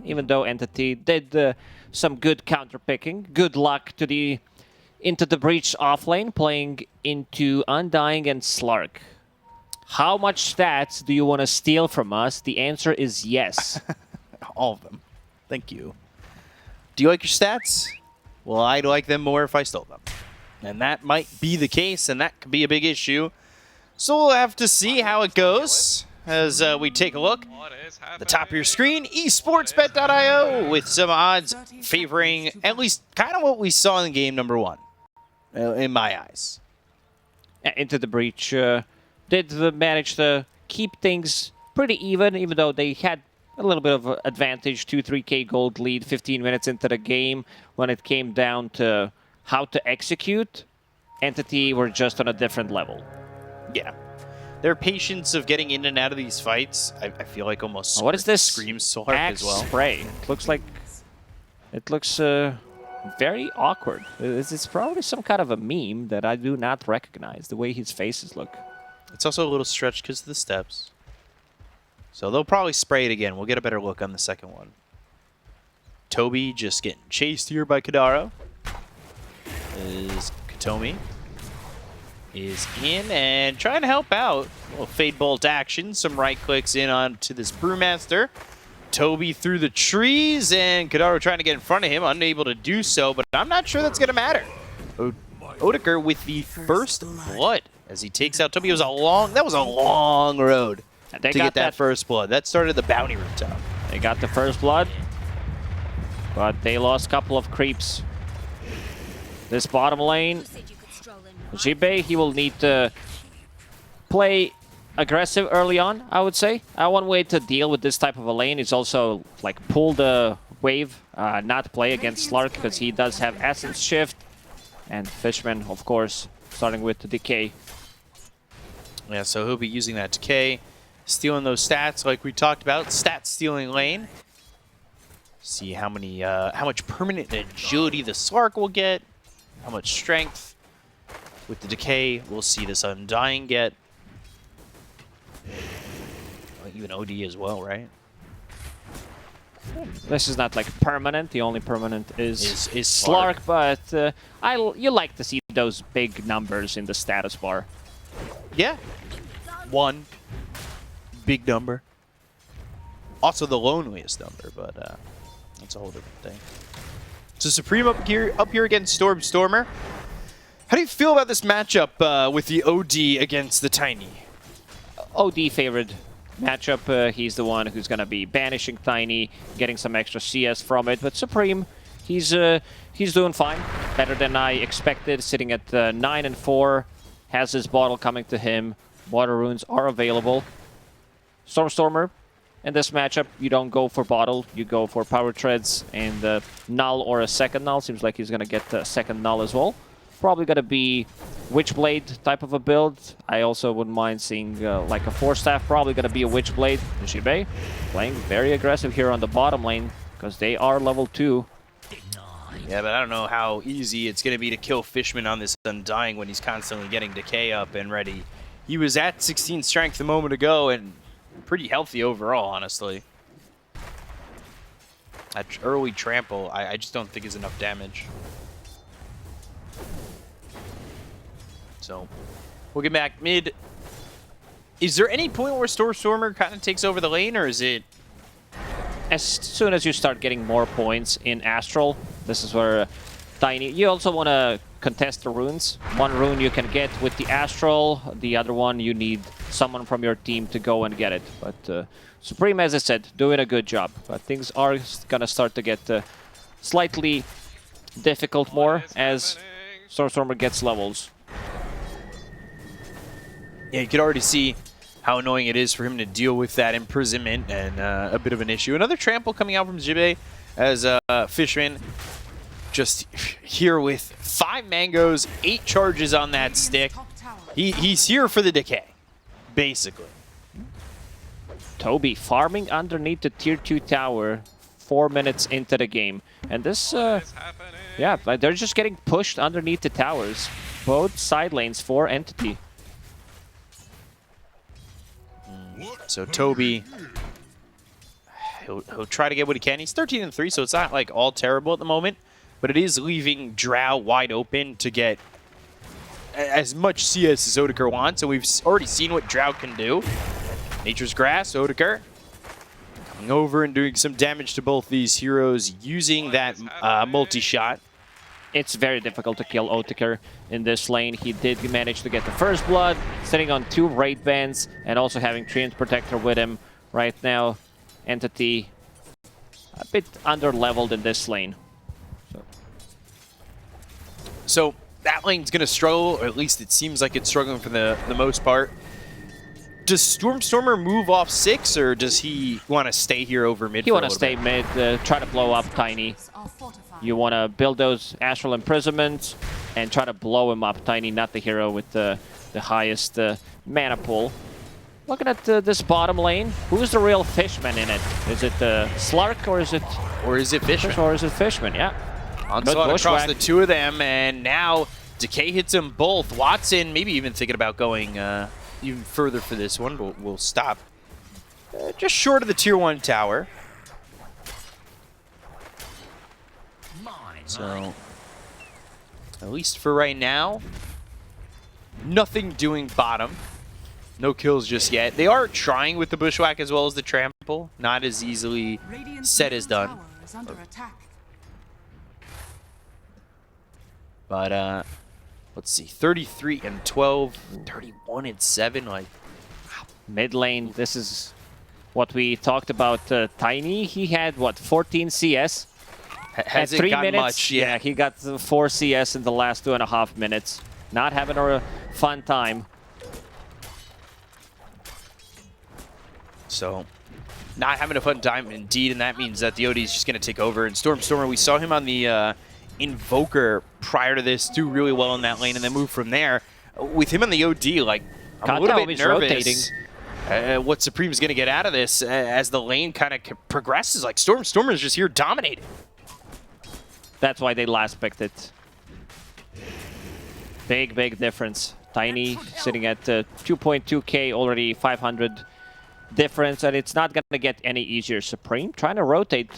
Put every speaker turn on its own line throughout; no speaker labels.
even though Entity did some good counter picking. Good luck to the Into the Breach offlane, playing into Undying and Slark. How much stats do you want to steal from us? The answer is yes.
All of them. Thank you. Do you like your stats? Well, I'd like them more if I stole them. And that might be the case, and that could be a big issue. So we'll have to see how it goes as we take a look. At the top of your screen, esportsbet.io with some odds favoring at least kind of what we saw in game number 1, in my eyes.
Into the Breach did manage to keep things pretty even though they had a little bit of advantage, 2-3k gold lead 15 minutes into the game. When it came down to how to execute, Entity were just on a different level.
Yeah. Their patience of getting in and out of these fights, I feel like almost
what is this
screams Slark as well.
Spray? It looks like... It looks very awkward. It's probably some kind of a meme that I do not recognize, the way his faces look.
It's also a little stretched because of the steps. So they'll probably spray it again. We'll get a better look on the second one. Toby just getting chased here by Kadaro. Is Katomi is in and trying to help out. A little Fade Bolt action. Some right clicks in onto this Brewmaster. Toby through the trees and Kadaro trying to get in front of him. Unable to do so, but I'm not sure that's going to matter. Odeker with the first blood as he takes out Toby. That was a long road to get that first blood. That started the bounty rooftop.
They got the first blood, but they lost a couple of creeps. This bottom lane, Jibe, he will need to play aggressive early on, I would say. One way to deal with this type of a lane is also like pull the wave, not play against Slark because he does have Essence Shift. And Fishman, of course, starting with the Decay.
Yeah, so he'll be using that Decay, stealing those stats like we talked about. Stat stealing lane. See how much permanent agility the Slark will get. How much strength. With the Decay, we'll see this Undying get. Even OD as well, right?
This is not like permanent. The only permanent is Slark, but you like to see those big numbers in the status bar.
Yeah. 1 big number. Also the loneliest number, but that's a whole different thing. So Supreme up here against Stormer. How do you feel about this matchup with the OD against the Tiny?
OD favored matchup. He's the one who's going to be banishing Tiny, getting some extra CS from it. But Supreme, he's doing fine. Better than I expected, sitting at 9-4. Has his bottle coming to him. Water runes are available. Stormer, in this matchup, you don't go for bottle. You go for power treads and null or a second null. Seems like he's going to get a second null as well. Probably going to be Witchblade type of a build. I also wouldn't mind seeing like a 4-staff. Probably going to be a Witchblade. Jibe playing very aggressive here on the bottom lane because they are level 2.
Yeah, but I don't know how easy it's going to be to kill Fishman on this Undying when he's constantly getting Decay up and ready. He was at 16 strength a moment ago and pretty healthy overall, honestly. That early trample, I just don't think is enough damage. So, we'll get back mid. Is there any point where Stormer kind of takes over the lane, or is it...
As soon as you start getting more points in Astral, this is where Tiny... You also want to contest the runes. One rune you can get with the Astral, the other one you need someone from your team to go and get it. But Supreme, as I said, doing a good job. But things are going to start to get slightly difficult more as Stormer gets levels.
Yeah, you could already see how annoying it is for him to deal with that imprisonment and a bit of an issue. Another trample coming out from Jibe as Fishman just here with 5 mangoes, 8 charges on that stick. He's here for the Decay, basically.
Toby farming underneath the tier 2 tower 4 minutes into the game. And this, yeah, they're just getting pushed underneath the towers. Both side lanes for Entity.
So Toby he'll try to get what he can. He's 13-3, so it's not like all terrible at the moment, but it is leaving Drow wide open to get as much CS as Odeker wants, and we've already seen what Drow can do. Nature's Grass, Odeker coming over and doing some damage to both these heroes using that multi-shot.
It's very difficult to kill Odeker in this lane. He did manage to get the first blood, sitting on 2 raid bands, and also having Treant Protector with him right now. Entity a bit under-leveled in this lane.
So that lane's going to struggle, or at least it seems like it's struggling for the most part. Does Stormstormer move off 6, or does he want to stay here over mid?
He want to stay mid, try to blow up Tiny. You want to build those Astral Imprisonments and try to blow him up. Tiny, not the hero with the highest mana pool. Looking at this bottom lane, who's the real Fishman in it? Is it Slark, or is it...
Or is it Fishman?
Or is it Fishman, yeah.
Onslaught across the 2 of them, and now Decay hits them both. Watson maybe even thinking about going even further for this one, but we'll stop. Just short of the tier 1 tower. So, at least for right now, nothing doing bottom. No kills just yet. They are trying with the Bushwhack as well as the Trample. Not as easily said as done. But, let's see, 33-12, 31-7, like...
Mid lane, this is what we talked about. Tiny, he had, what, 14 CS?
Has
at 3 minutes,
much?
Yeah, he got 4 CS in the last 2.5 minutes. Not having a fun time.
So, not having a fun time indeed, and that means that the OD is just going to take over. And Stormstormer, we saw him on the Invoker prior to this, do really well in that lane, and then move from there. With him on the OD, like, I'm a little bit nervous what Supreme's going to get out of this as the lane kind of progresses. Like, Stormstormer is just here dominating.
That's why they last picked it. Big, big difference. Tiny sitting at 2.2k, already 500 difference, and it's not going to get any easier. Supreme trying to rotate.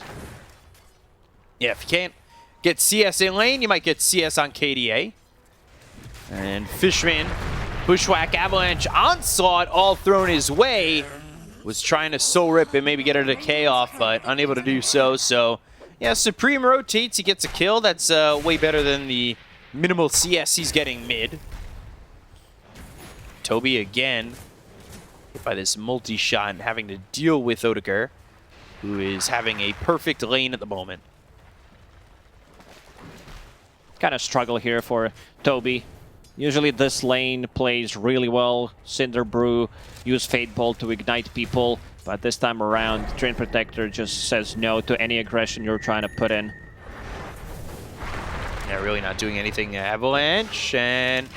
Yeah, if you can't get CS in lane, you might get CS on KDA. And Fishman, Bushwhack, Avalanche, Onslaught all thrown his way. Was trying to soul rip and maybe get a decay off, but unable to do so. So, yeah, Supreme rotates, he gets a kill. That's way better than the minimal CS he's getting mid. Toby again hit by this multi-shot and having to deal with Odeker, who is having a perfect lane at the moment.
Kind of struggle here for Toby. Usually this lane plays really well. Cinder Brew, use Fate Bolt to ignite people, but this time around, Treant Protector just says no to any aggression you're trying to put in.
Yeah, really not doing anything. Avalanche, and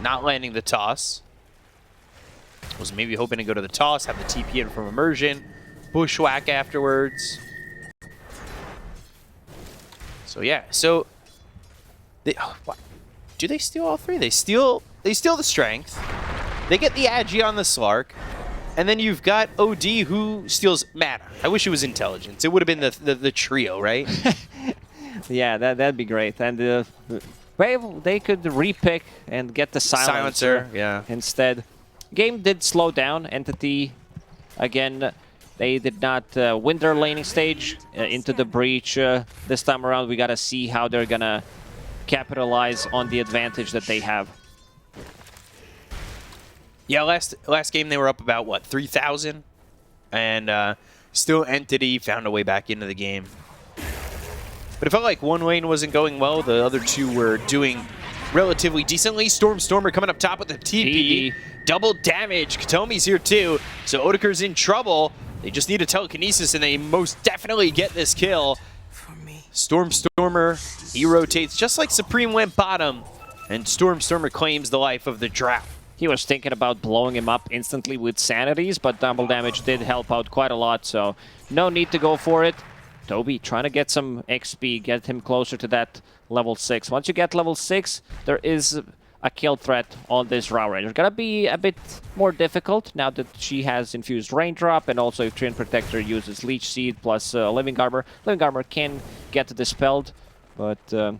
not landing the toss. Was maybe hoping to go to the toss, have the TP in from Immersion, Bushwhack afterwards. So yeah, so they, what? Do they steal all 3? They steal the Strength. They get the Agi on the Slark, and then you've got OD who steals mana. I wish it was Intelligence. It would have been the trio, right?
Yeah, that'd be great. And well, they could repick and get the Silencer
yeah.
instead. Game did slow down. Entity, again, they did not win their laning stage into the breach. This time around, we got to see how they're going to capitalize on the advantage that they have.
Yeah, last game they were up about, what, 3,000? And still Entity found a way back into the game. But it felt like one lane wasn't going well. The other 2 were doing relatively decently. Stormstormer coming up top with the TP. Double damage. Katomi's here too. So Odeker's in trouble. They just need a telekinesis, and they most definitely get this kill. Stormstormer, he rotates just like Supreme went bottom. And Stormstormer claims the life of the Drow.
He was thinking about blowing him up instantly with Sanities, but double damage did help out quite a lot, so no need to go for it. Toby trying to get some XP, get him closer to that level 6. Once you get level 6, there is a kill threat on this Drow Ranger. Gonna be a bit more difficult now that she has infused Raindrop, and also if Treant Protector uses Leech Seed plus Living Armor. Living Armor can get dispelled, but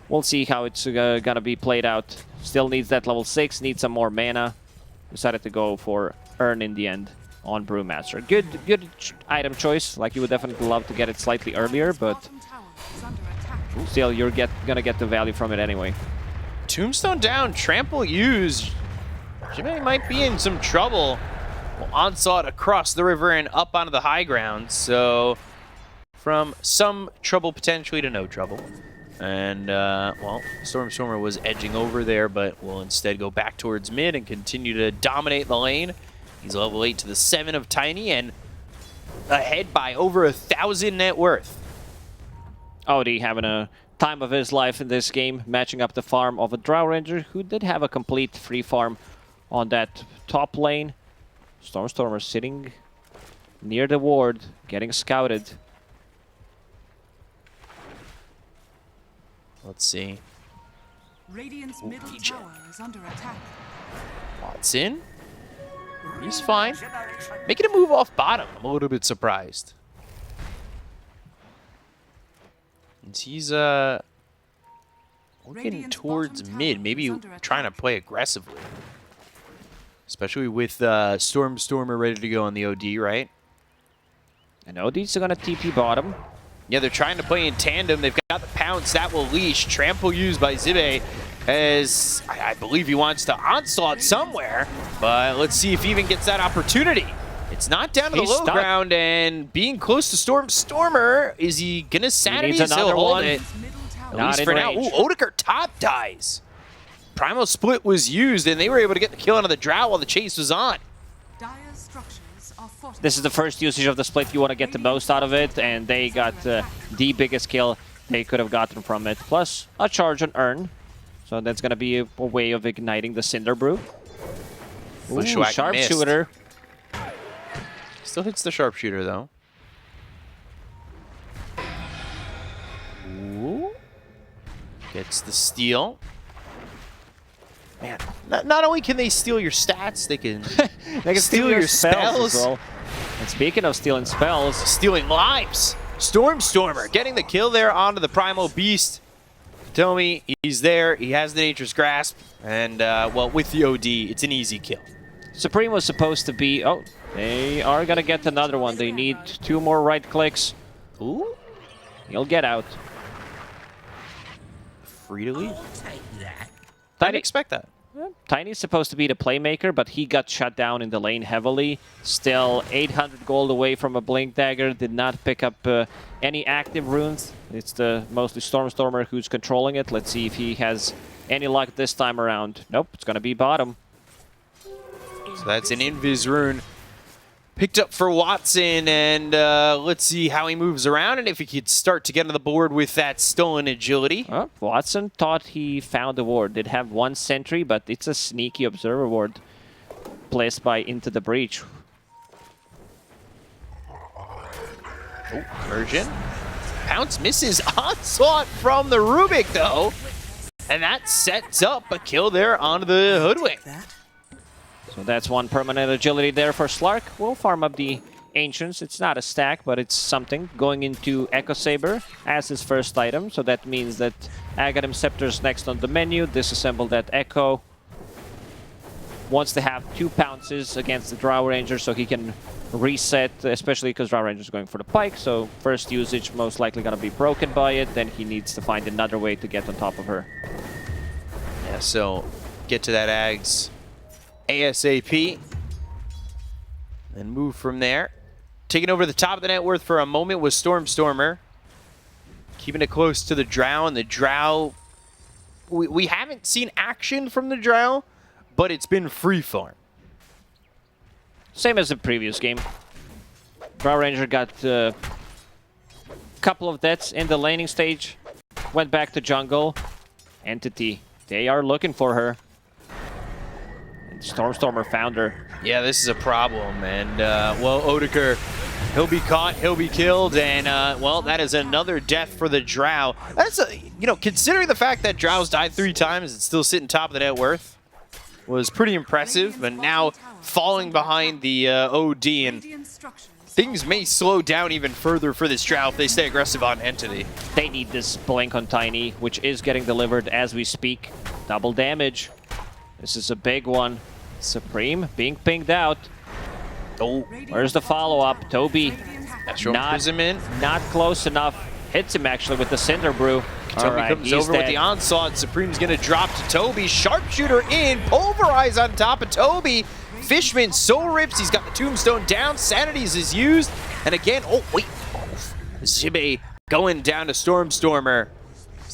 we'll see how it's gonna be played out. Still needs that level 6, needs some more mana. Decided to go for Urn in the end on Brewmaster. Good item choice. Like, you would definitely love to get it slightly earlier, but still, you're gonna get the value from it anyway.
Tombstone down, Trample used. Jimmy might be in some trouble. Well, onslaught across the river and up onto the high ground. So from some trouble potentially to no trouble. And, well, Stormer was edging over there, but will instead go back towards mid and continue to dominate the lane. He's level 8 to the 7 of Tiny and ahead by over 1,000 net worth.
Odie having a time of his life in this game, matching up the farm of a Drow Ranger, who did have a complete free farm on that top lane. Stormer sitting near the ward, getting scouted.
Let's see.
Radiant's middle tower is under attack.
Watson. He's fine. Making a move off bottom. I'm a little bit surprised. And he's looking towards mid, maybe trying to play aggressively. Especially with Stormer ready to go on the OD, right?
And OD's gonna TP bottom.
Yeah, they're trying to play in tandem. They've got the pounce. That will leash. Trample used by Zibe, as I believe he wants to onslaught somewhere. But let's see if he even gets that opportunity. It's not down to the low ground, and being close to Stormer, is he going to sanity? He'll hold it. At least for now. Ooh, Odegaard top dies. Primal Split was used, and they were able to get the kill onto the Drow while the chase was on.
This is the first usage of the split. You want to get the most out of it, and they got the biggest kill they could have gotten from it. Plus a charge on Urn. So that's going to be a way of igniting the Cinder Brew. Ooh, Sharpshooter.
Still hits the Sharpshooter, though. Ooh. Gets the steal. Man, not only can they steal your stats, they can, steal your spells.
As well. And speaking of stealing spells,
stealing lives. Stormer getting the kill there onto the Primal Beast. Tell me, he's there. He has the Nature's Grasp. And, well, with the OD, it's an easy kill.
Supreme was supposed to be... Oh, they are going to get another one. They need 2 more right clicks.
Ooh.
He'll get out.
Free to leave.
I
didn't expect that.
Tiny's supposed to be the playmaker, but he got shut down in the lane heavily. Still 800 gold away from a Blink Dagger. Did not pick up any active runes. It's the mostly Stormer who's controlling it. Let's see if he has any luck this time around. Nope, it's going to be bottom.
So that's an Invis rune. Picked up for Watson, and let's see how he moves around and if he could start to get on the board with that stolen agility.
Watson thought he found the ward. Did have 1 sentry, but it's a sneaky observer ward placed by Into the Breach.
Oh, Version. Pounce misses. Onslaught from the Rubik, though. And that sets up a kill there onto the Hoodwink.
So that's 1 permanent agility there for Slark. We'll farm up the Ancients. It's not a stack, but it's something. Going into Echo Saber as his first item. So that means that Aghanim Scepter's next on the menu. Disassemble that Echo. Wants to have 2 pounces against the Drow Ranger so he can reset, especially because Drow Ranger's going for the pike. So first usage most likely going to be broken by it. Then he needs to find another way to get on top of her.
Yeah, so get to that Ags ASAP, and move from there. Taking over the top of the net worth for a moment was Stormer. Keeping it close to the Drow, and the Drow... We haven't seen action from the Drow, but it's been free farm.
Same as the previous game. Drow Ranger got a couple of deaths in the laning stage. Went back to jungle. Entity, they are looking for her. Stormer found her.
Yeah, this is a problem, and well, Odegaard He'll be caught, he'll be killed, and well, that is another death for the Drow. That's considering the fact that Drow's died 3 times and still sitting top of the net worth, was pretty impressive. But now falling behind the OD, and things may slow down even further for this Drow if they stay aggressive on Entity.
They need this blink on Tiny, which is getting delivered as we speak. Double damage. This is a big one. Supreme being pinged out.
Oh,
where's the follow-up? Toby not close enough. Hits him actually with the Cinder Brew.
Toby comes over with the onslaught. Supreme's gonna drop to Toby. Sharpshooter in, pulverize on top of Toby. Fishman soul rips, he's got the tombstone down. Sanities is used, and again, oh wait, Zibe going down to Stormer.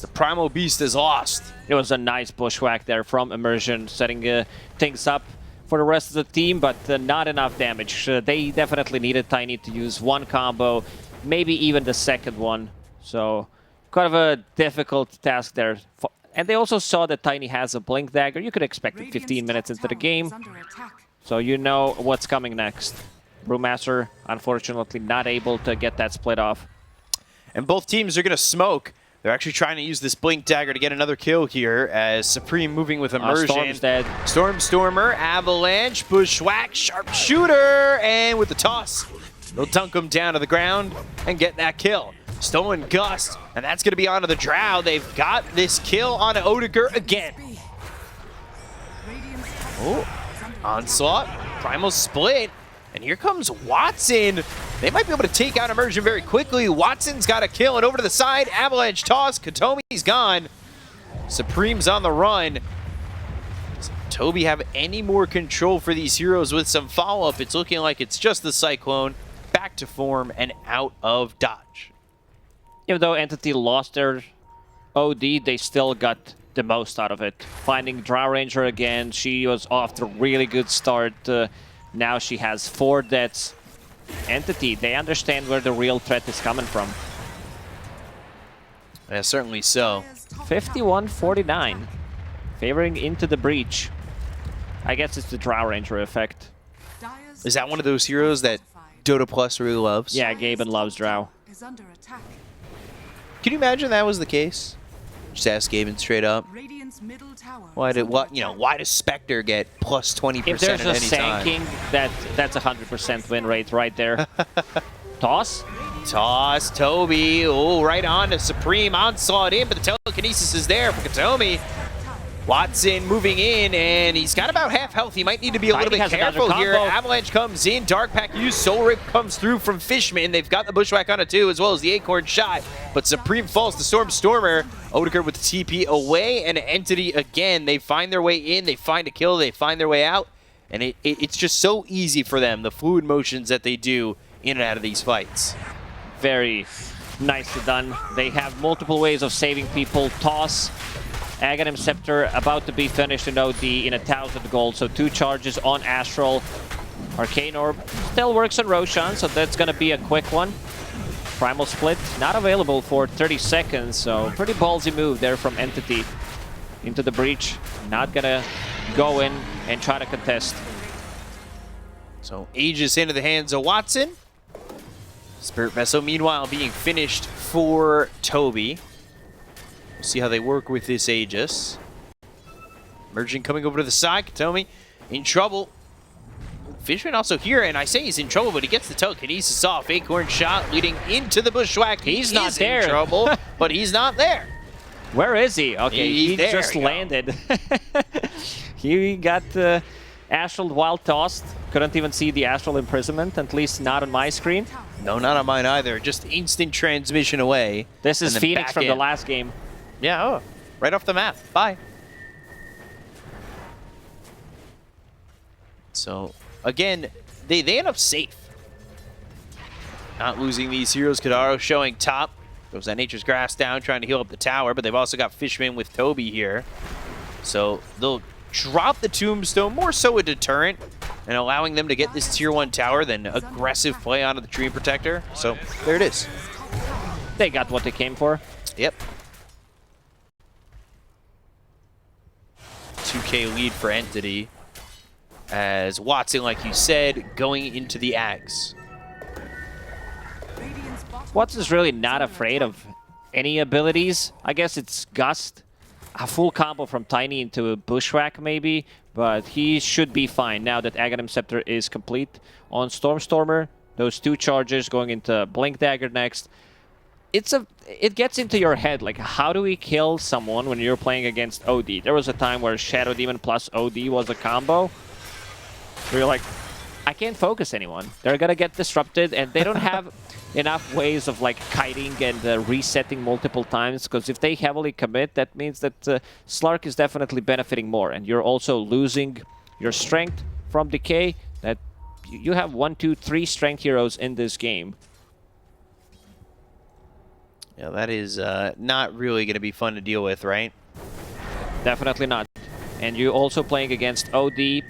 The Primal Beast is lost.
It was a nice bushwhack there from Immersion, setting things up for the rest of the team, but not enough damage. They definitely needed Tiny to use one combo, maybe even the second one. So, kind of a difficult task there. And they also saw that Tiny has a Blink Dagger. You could expect it 15 minutes into the game, so you know what's coming next. Brewmaster, unfortunately, not able to get that split off.
And both teams are going to smoke. They're actually trying to use this Blink Dagger to get another kill here as Supreme moving with Immersion.
Storm's dead.
Stormer, Avalanche, Bushwhack, Sharpshooter, and with the toss, they'll dunk him down to the ground and get that kill. Stolen Gust, and that's going to be onto the Drow. They've got this kill on Odegaard again. Oh, Onslaught, Primal Split, and here comes Watson. They might be able to take out Immersion very quickly. Watson's got a kill, and over to the side, Avalanche toss. Katomi's gone. Supreme's on the run. Does Toby have any more control for these heroes with some follow-up? It's looking like it's just the Cyclone, back to form, and out of dodge.
Even though Entity lost their OD, they still got the most out of it. Finding Drow Ranger again, she was off to a really good start. Now she has 4 deaths. Entity, they understand where the real threat is coming from.
Yeah, certainly so.
51-49. Favoring into the breach. I guess it's the Drow Ranger effect.
Is that one of those heroes that Dota Plus really loves?
Yeah, Gaimin loves Drow.
Can you imagine that was the case? Just ask Gaimin straight up. Why does Spectre get plus 20%
if there's
at
a
any time?
Sanking, that's a 100% win rate right there. Toss?
Toss, Toby. Oh, right on to Supreme. Onslaught in, but the telekinesis is there for Katomi. Watson moving in, and he's got about half health. He might need to be a little bit careful here. Avalanche comes in. Dark Pack used. Soul Rip comes through from Fishman. They've got the Bushwhack on it too, as well as the Acorn shot. But Supreme falls to Stormer. Odegaard with the TP away, and Entity again. They find their way in. They find a kill. They find their way out. And it's just so easy for them, the fluid motions that they do in and out of these fights.
Very nicely done. They have multiple ways of saving people. Toss. Aghanim Scepter about to be finished in OD in 1,000 gold, so 2 charges on Astral. Arcane Orb still works on Roshan, so that's going to be a quick one. Primal Split not available for 30 seconds, so pretty ballsy move there from Entity. Into the breach, not going to go in and try to contest.
So Aegis into the hands of Watson. Spirit Vessel meanwhile being finished for Toby. See how they work with this Aegis. Merging coming over to the side. Katomi in trouble. Fishman also here, and I say he's in trouble, but he gets the telekinesis off. Acorn shot leading into the Bushwhack.
He's not there.
In trouble, but he's not there.
Where is he? Okay, he just landed. He got Astral while tossed. Couldn't even see the Astral imprisonment, at least not on my screen.
No, not on mine either. Just instant transmission away.
This is Phoenix from the last game.
Yeah, oh, right off the map. Bye. So, again, they end up safe. Not losing these heroes. Kadaro showing top. Goes that Nature's Grass down, trying to heal up the tower, but they've also got Fishman with Toby here. So, they'll drop the Tombstone, more so a deterrent, and allowing them to get this Tier 1 tower than aggressive play onto the Dream Protector. So, there it is.
They got what they came for.
Yep. 2K lead for Entity. As Watson, like you said, going into the Ags.
Watts is really not afraid of any abilities. I guess it's Gust, a full combo from Tiny into a Bushwhack maybe, but he should be fine now that Aghanim Scepter is complete. On Stormstormer, those 2 charges going into Blink Dagger next. It gets into your head, like, how do we kill someone when you're playing against OD? There was a time where Shadow Demon plus OD was a combo. Where you're like, I can't focus anyone. They're gonna get disrupted, and they don't have enough ways of like kiting and resetting multiple times, because if they heavily commit, that means that Slark is definitely benefiting more, and you're also losing your strength from decay. That you have 1, 2, 3 strength heroes in this game.
Yeah, that is not really going to be fun to deal with, right?
Definitely not. And you're also playing against OD.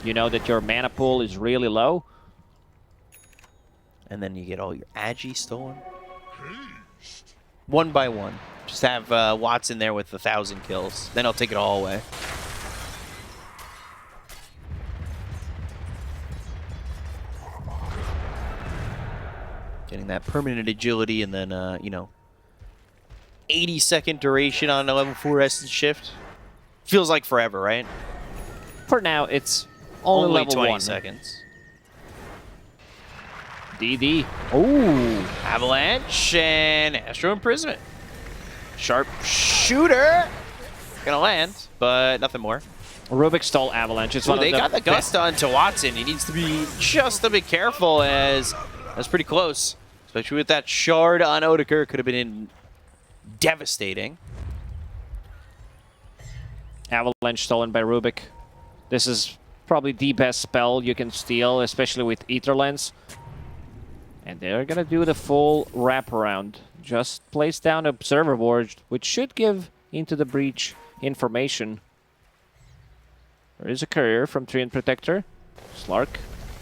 You know that your mana pool is really low.
And then you get all your Agi stolen. 1 by 1. Just have Watts in there with 1,000 kills. Then I'll take it all away. Getting that permanent agility and then, you know, 80-second duration on a level 4 Essence Shift. Feels like forever, right?
For now, it's only level
20
1.
seconds.
DD. Ooh.
Avalanche and Astro Imprisonment. Sharp shooter. Gonna land, but nothing more.
Rubik stole Avalanche. It's one
They
of the
got the Gust onto Watson. He needs to be just a bit careful, as that's pretty close. Especially with that shard on Odeker. Could have been devastating.
Avalanche stolen by Rubik. This is probably the best spell you can steal, especially with Ether Lens. And they're gonna do the full wraparound. Just place down Observer Board, which should give Into the Breach information. There is a courier from Treant Protector. Slark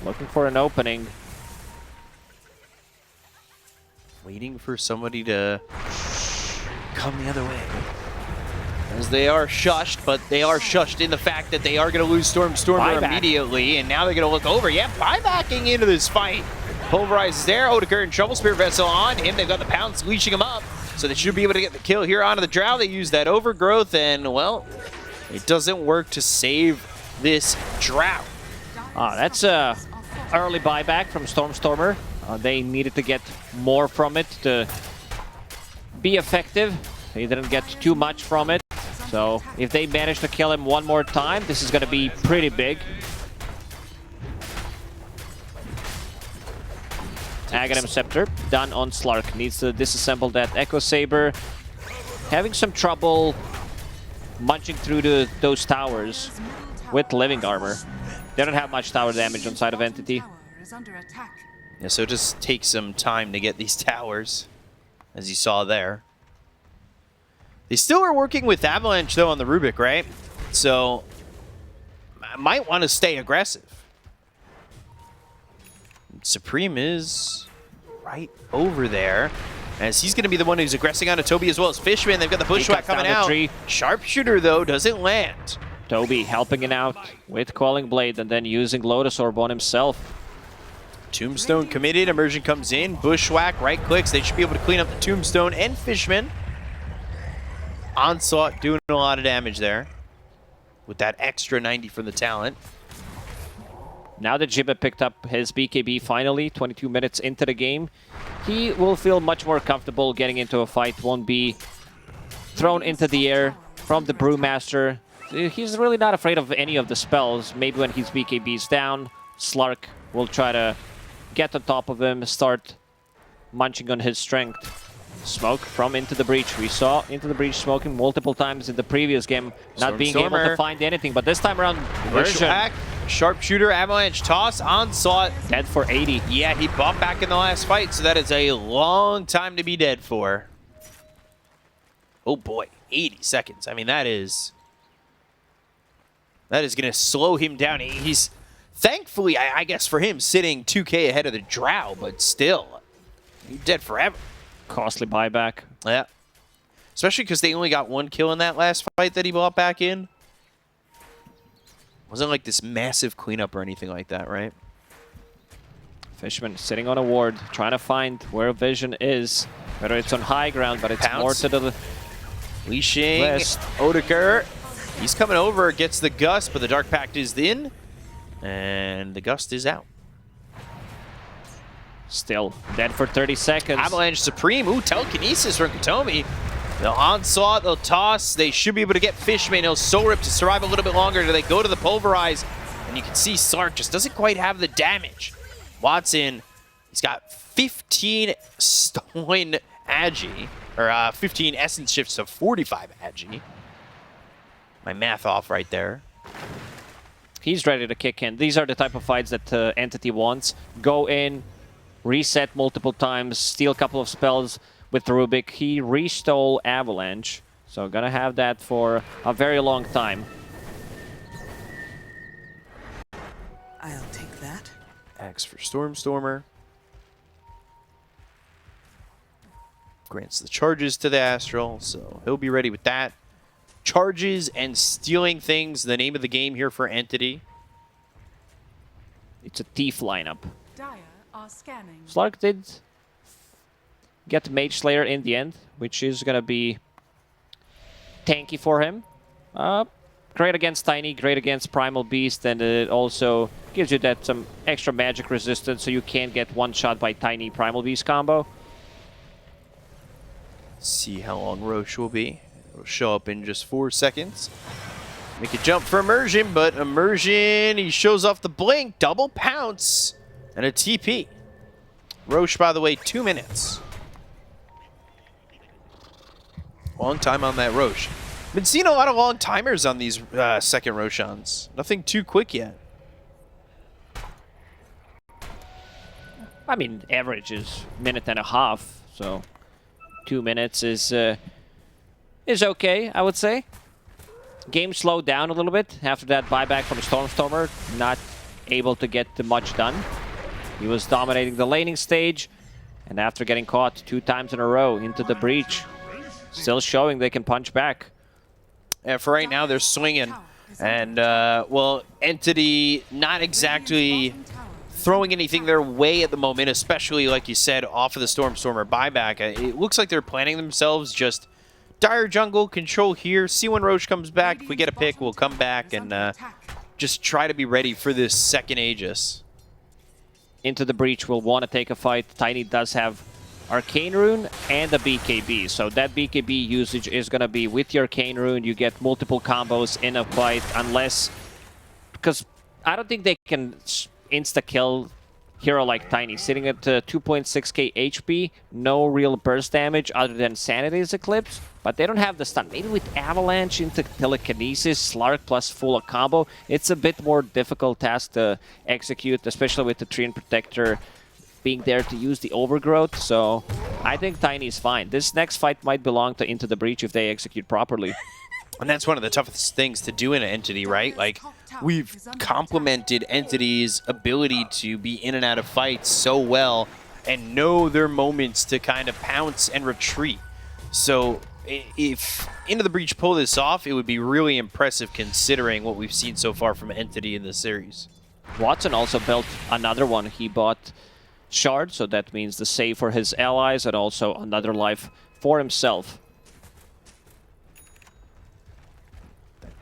looking for an opening.
Waiting for somebody to come the other way. As they are shushed, but they are shushed in the fact that they are going to lose Stormstormer immediately, and now they're going to look over. Yeah, buybacking into this fight. Pulverize is there. Odeker and Trouble Spirit Vessel on him. They've got the Pounce leashing him up, so they should be able to get the kill here onto the Drow. They use that Overgrowth, and, well, it doesn't work to save this Drow.
That's a early buyback from Stormstormer. They needed to get more from it to be effective. They didn't get too much from it. So if they manage to kill him one more time, this is going to be pretty big. Aghanim Scepter done on Slark. Needs to disassemble that Echo Saber. Having some trouble munching through those towers with Living Armor. They don't have much tower damage on side of Entity.
Yeah, so it just takes some time to get these towers, as you saw there. They still are working with Avalanche, though, on the Rubik, right? So, I might want to stay aggressive. Supreme is right over there, as he's going to be the one who's aggressing onto Toby as well as Fishman. They've got the Bushwhack coming out. Sharpshooter, though, doesn't land.
Toby helping it out with Quelling Blade and then using Lotus Orb on himself.
Tombstone committed. Immersion comes in. Bushwhack, right clicks. They should be able to clean up the Tombstone and Fishman. Onslaught doing a lot of damage there with that extra 90 from the talent.
Now that Jibba picked up his BKB finally, 22 minutes into the game, he will feel much more comfortable getting into a fight, won't be thrown into the air from the Brewmaster. He's really not afraid of any of the spells. Maybe when his BKB's down, Slark will try to get on top of him, start munching on his strength. Smoke from Into the Breach. We saw Into the Breach smoking multiple times in the previous game, not being able to find anything, but this time around,
Bushwhack, Sharpshooter, Avalanche toss, Onslaught.
Dead for 80.
Yeah, he bopped back in the last fight, so that is a long time to be dead for. Oh boy, 80 seconds. I mean, that is going to slow him down. He's, thankfully, I guess for him, sitting 2K ahead of the Drow, but still, he's dead forever.
Costly buyback.
Yeah. Especially because they only got 1 kill in that last fight that he bought back in. Wasn't like this massive cleanup or anything like that, right?
Fishman sitting on a ward, trying to find where Vision is. Whether it's on high ground, but it's more to the
Leashing,
west.
Odegaard. He's coming over, gets the Gust, but the Dark Pact is in. And the Gust is out.
Still dead for 30 seconds.
Avalanche Supreme. Ooh, telekinesis from Katomi. They'll onslaught, they'll toss. They should be able to get Fishman. He'll Soul Rip to survive a little bit longer. Do they go to the Pulverize? And you can see Slark just doesn't quite have the damage. Watson, he's got 15 stolen Agi, or 15 Essence Shifts to 45 Agi. My math off right there.
He's ready to kick in. These are the type of fights that Entity wants. Go in, reset multiple times, steal a couple of spells with Rubik. He restole Avalanche, so gonna have that for a very long time.
I'll take that.
Axe for Stormstormer. Grants the charges to the Astral, so he'll be ready with that. Charges and stealing things, the name of the game here for Entity.
It's a Thief lineup.
Dire are scanning.
Slark did get Mage Slayer in the end, which is gonna be tanky for him. Great against Tiny, great against Primal Beast, and it also gives you that some extra magic resistance so you can't get one shot by Tiny Primal Beast combo.
See how long Roche will be. It'll show up in just 4 seconds. Make a jump for Immersion, but Immersion, he shows off the blink, double pounce, and a TP. Roche, by the way, 2 minutes. Long time on that Roche. Been seeing a lot of long timers on these second Roshans. Nothing too quick yet.
I mean, average is minute and a half, so 2 minutes is okay, I would say. Game slowed down a little bit after that buyback from Stormstormer. Not able to get much done. He was dominating the laning stage, and after getting caught 2 times in a row into the breach, still showing they can punch back.
Yeah, for right now, they're swinging. And, well, Entity not exactly throwing anything their way at the moment, especially, like you said, off of the Stormstormer buyback. It looks like they're planning themselves just Dire jungle, control here, see when Roche comes back. If we get a pick, we'll come back and just try to be ready for this second Aegis.
Into the breach, will want to take a fight. Tiny does have Arcane Rune and a BKB, so that BKB usage is going to be with your Arcane Rune. You get multiple combos in a fight, unless... Because I don't think they can insta-kill hero like Tiny. Sitting at 2.6k HP, no real burst damage other than Sanity's Eclipse, but they don't have the stun. Maybe with Avalanche into Telekinesis, Slark plus full combo, it's a bit more difficult task to execute, especially with the Treant Protector being there to use the Overgrowth, so I think Tiny is fine. This next fight might belong to Into the Breach if they execute properly.
And that's one of the toughest things to do in an Entity, right? Like, we've complemented Entity's ability to be in and out of fights so well and know their moments to kind of pounce and retreat. So if Into the Breach pull this off, it would be really impressive considering what we've seen so far from Entity in this series.
Watson also built another one. He bought Shard, so that means the save for his allies and also another life for himself.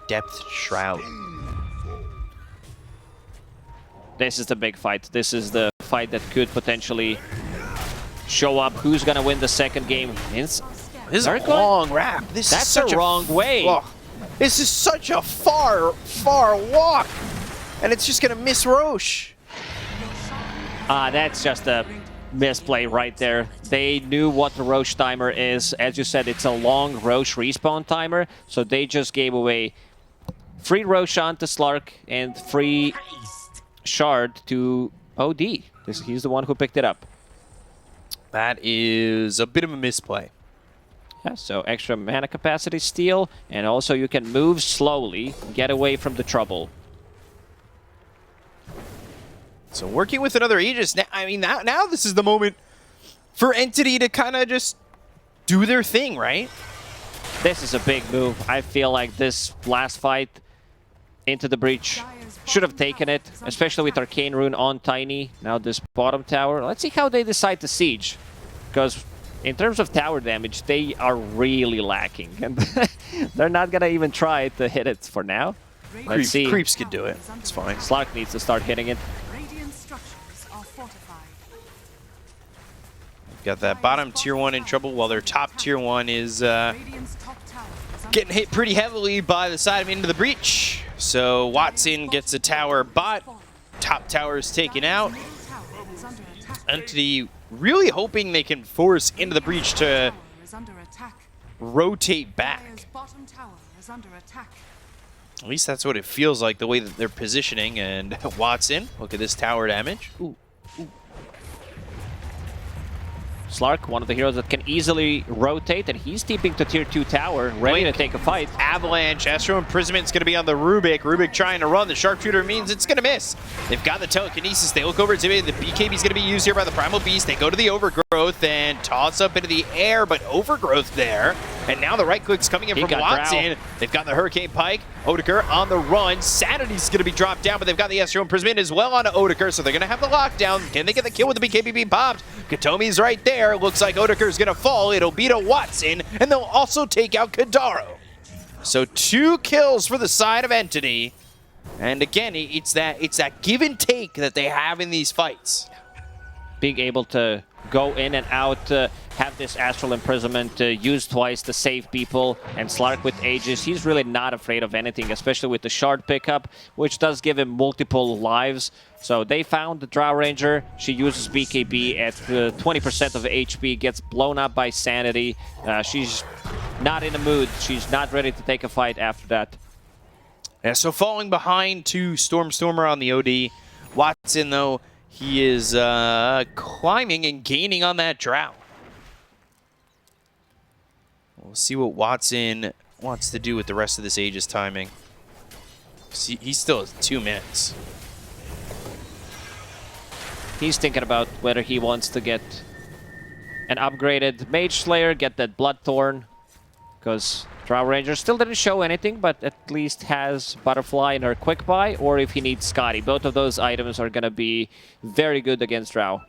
Depth Shroud.
This is the big fight. This is the fight that could potentially show up. Who's gonna win the second game?
This is a long wrap.
That's a wrong way.
Oh, this is such a far walk. And it's just gonna miss Roche.
That's just a misplay right there. They knew what the Roche timer is. As you said, it's a long Roche respawn timer, so they just gave away free Roshan to Slark and free Shard to OD. He's the one who picked it up.
That is a bit of a misplay.
Yeah, so extra mana capacity steal, and also you can move slowly, get away from the trouble.
So working with another Aegis, I mean, now this is the moment for Entity to kind of just do their thing, right?
This is a big move. I feel like this last fight into the breach. Should have taken it, especially with Arcane Rune on Tiny. Now this bottom tower. Let's see how they decide to siege. Because in terms of tower damage, they are really lacking. And they're not going to even try to hit it for now. Let's see.
Creeps could do it. It's fine.
Slark needs to start hitting it.
Radiant structures are fortified.
Got that bottom tier 1 in trouble while their top tier 1 is
Radiant's top tower is under
getting hit pretty heavily by the side of into the breach. So Watson gets a tower bot. Top tower is taken out.
middle tower is under attack.
Entity really hoping they can force into the breach to
Tower is under attack.
rotate back.
Dire's bottom tower is under attack.
At least that's what it feels like, the way that they're positioning. And Watson, look at this tower damage. Ooh.
Slark, one of the heroes that can easily rotate, and he's deeping to tier 2 tower, ready to take a fight.
Avalanche, Astro Imprisont's going to be on the Rubik. Rubik trying to run. The Sharpshooter means it's going to miss. They've got the Telekinesis. They look over at Zibby. The BKB's going to be used here by the Primal Beast. They go to the Overgrowth and toss up into the air, but Overgrowth there. And now the right click's coming in from Watson. They've got the Hurricane Pike. Odeker on the run. Sanity's going to be dropped down, but they've got the Astro Imprisonment as well on Odeker, so they're going to have the lockdown. Can they get the kill with the BKB being popped? Katomi's right there. Looks like Odeker's going to fall. It'll be to Watson, and they'll also take out Kadaro. So 2 kills for the side of Entity. And again, it's that give and take that they have in these fights.
Being able to go in and out, have this Astral Imprisonment used twice to save people, and Slark with Aegis, he's really not afraid of anything, especially with the Shard pickup, which does give him multiple lives. So they found the Drow Ranger. She uses BKB at 20% of HP, gets blown up by Sanity. She's not in the mood. She's not ready to take a fight after that.
Yeah, so falling behind to Stormer on the OD. Watson, though, he is climbing and gaining on that Drow. We'll see what Watson wants to do with the rest of this Aegis timing. See, he still has 2 minutes.
He's thinking about whether he wants to get an upgraded Mage Slayer, get that Bloodthorn, because Drow Ranger still didn't show anything, but at least has Butterfly in her quick buy, or if he needs Scotty. Both of those items are going to be very good against Drow.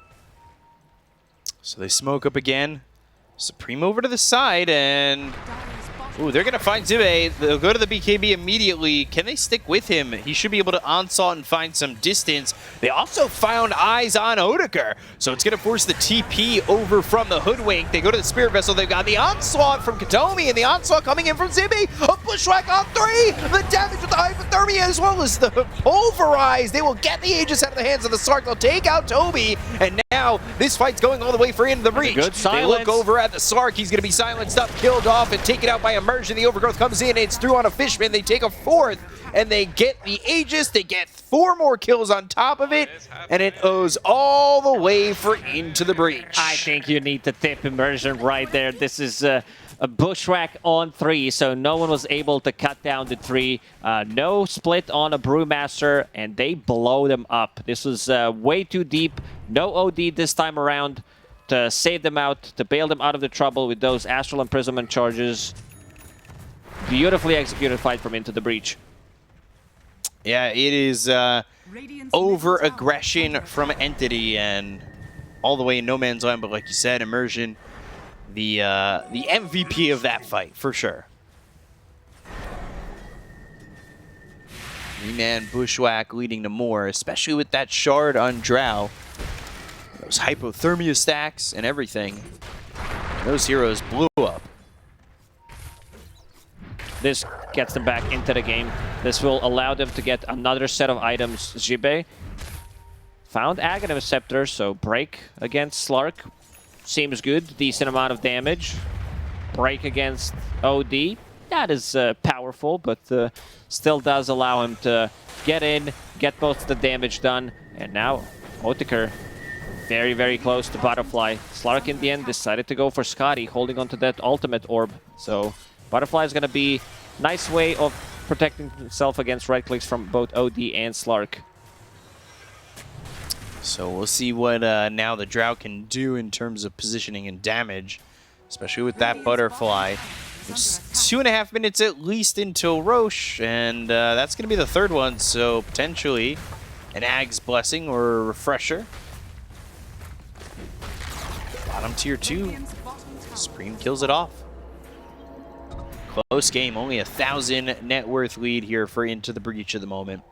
So they smoke up again. Supreme over to the side, and ooh, they're going to find Zibe. They'll go to the BKB immediately. Can they stick with him? He should be able to onslaught and find some distance. They also found eyes on Odeker, so it's going to force the TP over from the Hoodwink. They go to the Spirit Vessel. They've got the onslaught from Katomi, and the onslaught coming in from Zibe. A Bushwhack on 3. The damage with the Hypothermia as well as the Pulverize. They will get the Aegis out of the hands of the Slark. They'll take out Toby, and now this fight's going all the way for into the breach.
Good
they look over at the Slark. He's going to be silenced up, killed off, and taken out by Immersion. The Overgrowth comes in. It's through on a Fishman. They take a 4th, and they get the Aegis. They get 4 more kills on top of it, and it goes all the way for into the breach.
I think you need to tip Immersion right there. This is a Bushwhack on 3, so no one was able to cut down the 3. No split on a Brewmaster, and they blow them up. This was way too deep. No OD this time around to save them out, to bail them out of the trouble with those Astral Imprisonment charges. Beautifully executed fight from Into the Breach.
Yeah, it is over-aggression from Entity, and all the way in no man's land, but like you said, Immersion, the MVP of that fight, for sure. 3-man Bushwhack leading to more, especially with that Shard on Drow. Those Hypothermia stacks and everything. Those heroes blew up.
This gets them back into the game. This will allow them to get another set of items. Jibe found Aghanim Scepter, so break against Slark. Seems good. Decent amount of damage. Break against OD. That is powerful, but still does allow him to get in, get most of the damage done. And now Odeker very, very close to Butterfly. Slark in the end decided to go for Scotty, holding onto that ultimate orb. So Butterfly is going to be a nice way of protecting himself against right clicks from both OD and Slark.
So we'll see what now the Drow can do in terms of positioning and damage, especially with that Butterfly.
is under attack.
2.5 minutes at least until Roche, and that's going to be the third one, so potentially an Ag's Blessing or a Refresher. Bottom tier 2,
Radiant's bottom tower
Supreme kills it off. Close game, only 1,000 net worth lead here for Into the Breach at the moment.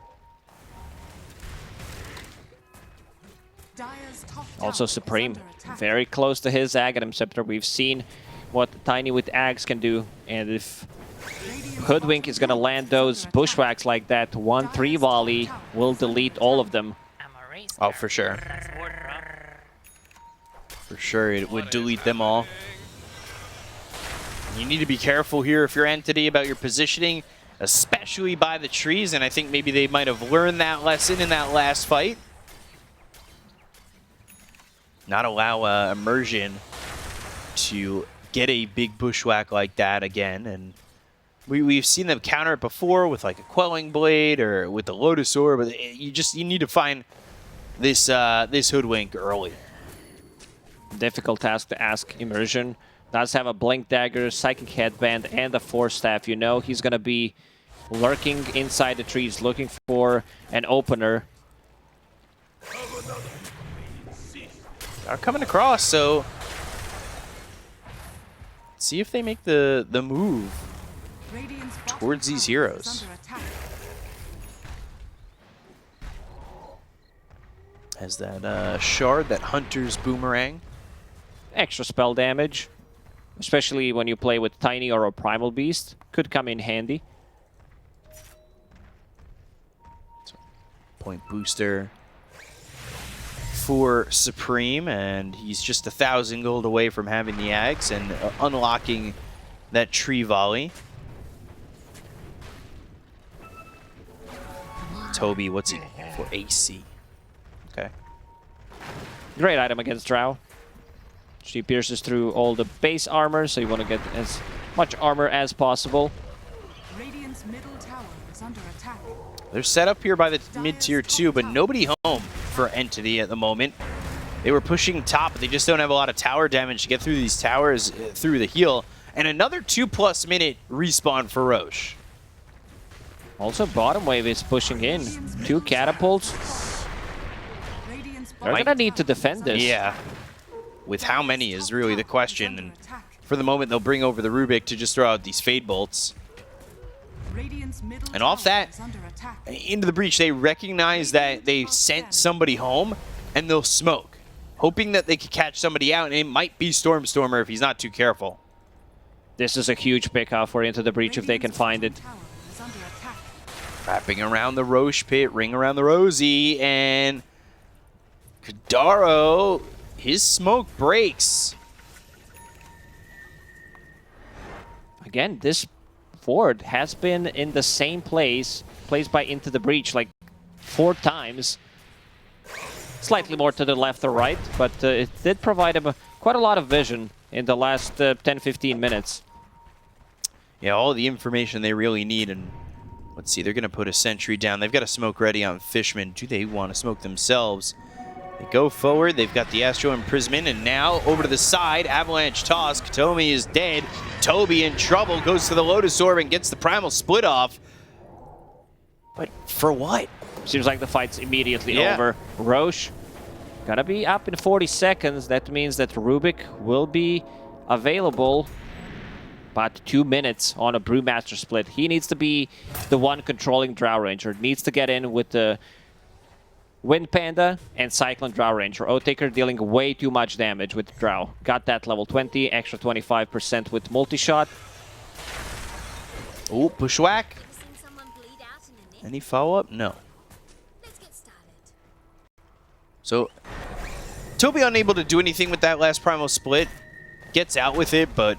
Dire's top
Also
tower is
Supreme,
under attack.
very close to his Aghanim Scepter. We've seen what Tiny with Ags can do, and if
Radiant's
Hoodwink
bottom
is going to
tower
land
is
those
under attack.
bushwhacks like that, 1-3 volley will delete all of them.
Oh, for sure. For sure, it would delete them all. You need to be careful here if you're Entity about your positioning, especially by the trees, and I think maybe they might have learned that lesson in that last fight. Not allow Immersion to get a big bushwhack like that again, and we've seen them counter it before with like a Quelling Blade or with the Lotus Orb, but you need to find this this Hoodwink early.
Difficult task to ask Immersion. Does have a Blink Dagger, Psychic Headband, and a Force Staff. You know he's going to be lurking inside the trees, looking for an opener.
Are coming across, so see if they make the move
Radiant's bottom
towards these
tower
heroes.
is under attack.
as that shard, that Hunter's Boomerang.
Extra spell damage, especially when you play with Tiny or a Primal Beast, could come in handy.
Point booster for Supreme, and he's just 1,000 gold away from having the Ags and unlocking that tree volley. Toby, what's he for? AC. Okay.
Great item against Drow. She pierces through all the base armor, so you want to get as much armor as possible.
Radiant's middle tower is under attack.
They're set up here by the mid-tier 2, but nobody home for Entity at the moment. They were pushing top, but they just don't have a lot of tower damage to get through these towers through the heal. And another 2+ minute respawn for Roche.
Also, bottom wave is pushing in. 2 catapults.
Radiant's
They're going to need to defend this.
Yeah. With how many is really the question. And
attack.
for the moment, they'll bring over the Rubik to just throw out these Fade Bolts.
Radiant's middle
And off
tower
that,
is under attack.
into the breach, they recognize that they sent somebody home, and they'll smoke, hoping that they could catch somebody out, and it might be Stormstormer if he's not too careful.
This is a huge pickoff for Into the Breach if they can
Radiant's
find it.
bottom tower is under attack.
Wrapping around the Roche pit, ring around the Rosie, and Kadaro, his smoke breaks.
Again, this Ford has been in the same place, placed by Into the Breach like 4 times. Slightly more to the left or right, but it did provide him quite a lot of vision in the last 10-15 minutes.
Yeah, all the information they really need, and let's see, they're going to put a sentry down. They've got a smoke ready on Fishman. Do they want to smoke themselves? They go forward. They've got the Astro Imprisonment, and now over to the side, Avalanche Toss. Katomi is dead. Toby in trouble, goes to the Lotus Orb and gets the Primal Split off. But for what?
Seems like the fight's immediately
Yeah.
over. Roche gonna be up in 40 seconds. That means that Rubik will be available about 2 minutes on a Brewmaster split. He needs to be the one controlling Drow Ranger. Needs to get in with the Wind Panda and Cyclone Drow Ranger. Oathtaker dealing way too much damage with Drow. Got that level 20, extra 25% with multi-shot.
Oh, Bushwhack.
Seen someone bleed out in a nick?
Any follow-up? No.
Let's get started.
So, Toby unable to do anything with that last Primal Split. Gets out with it, but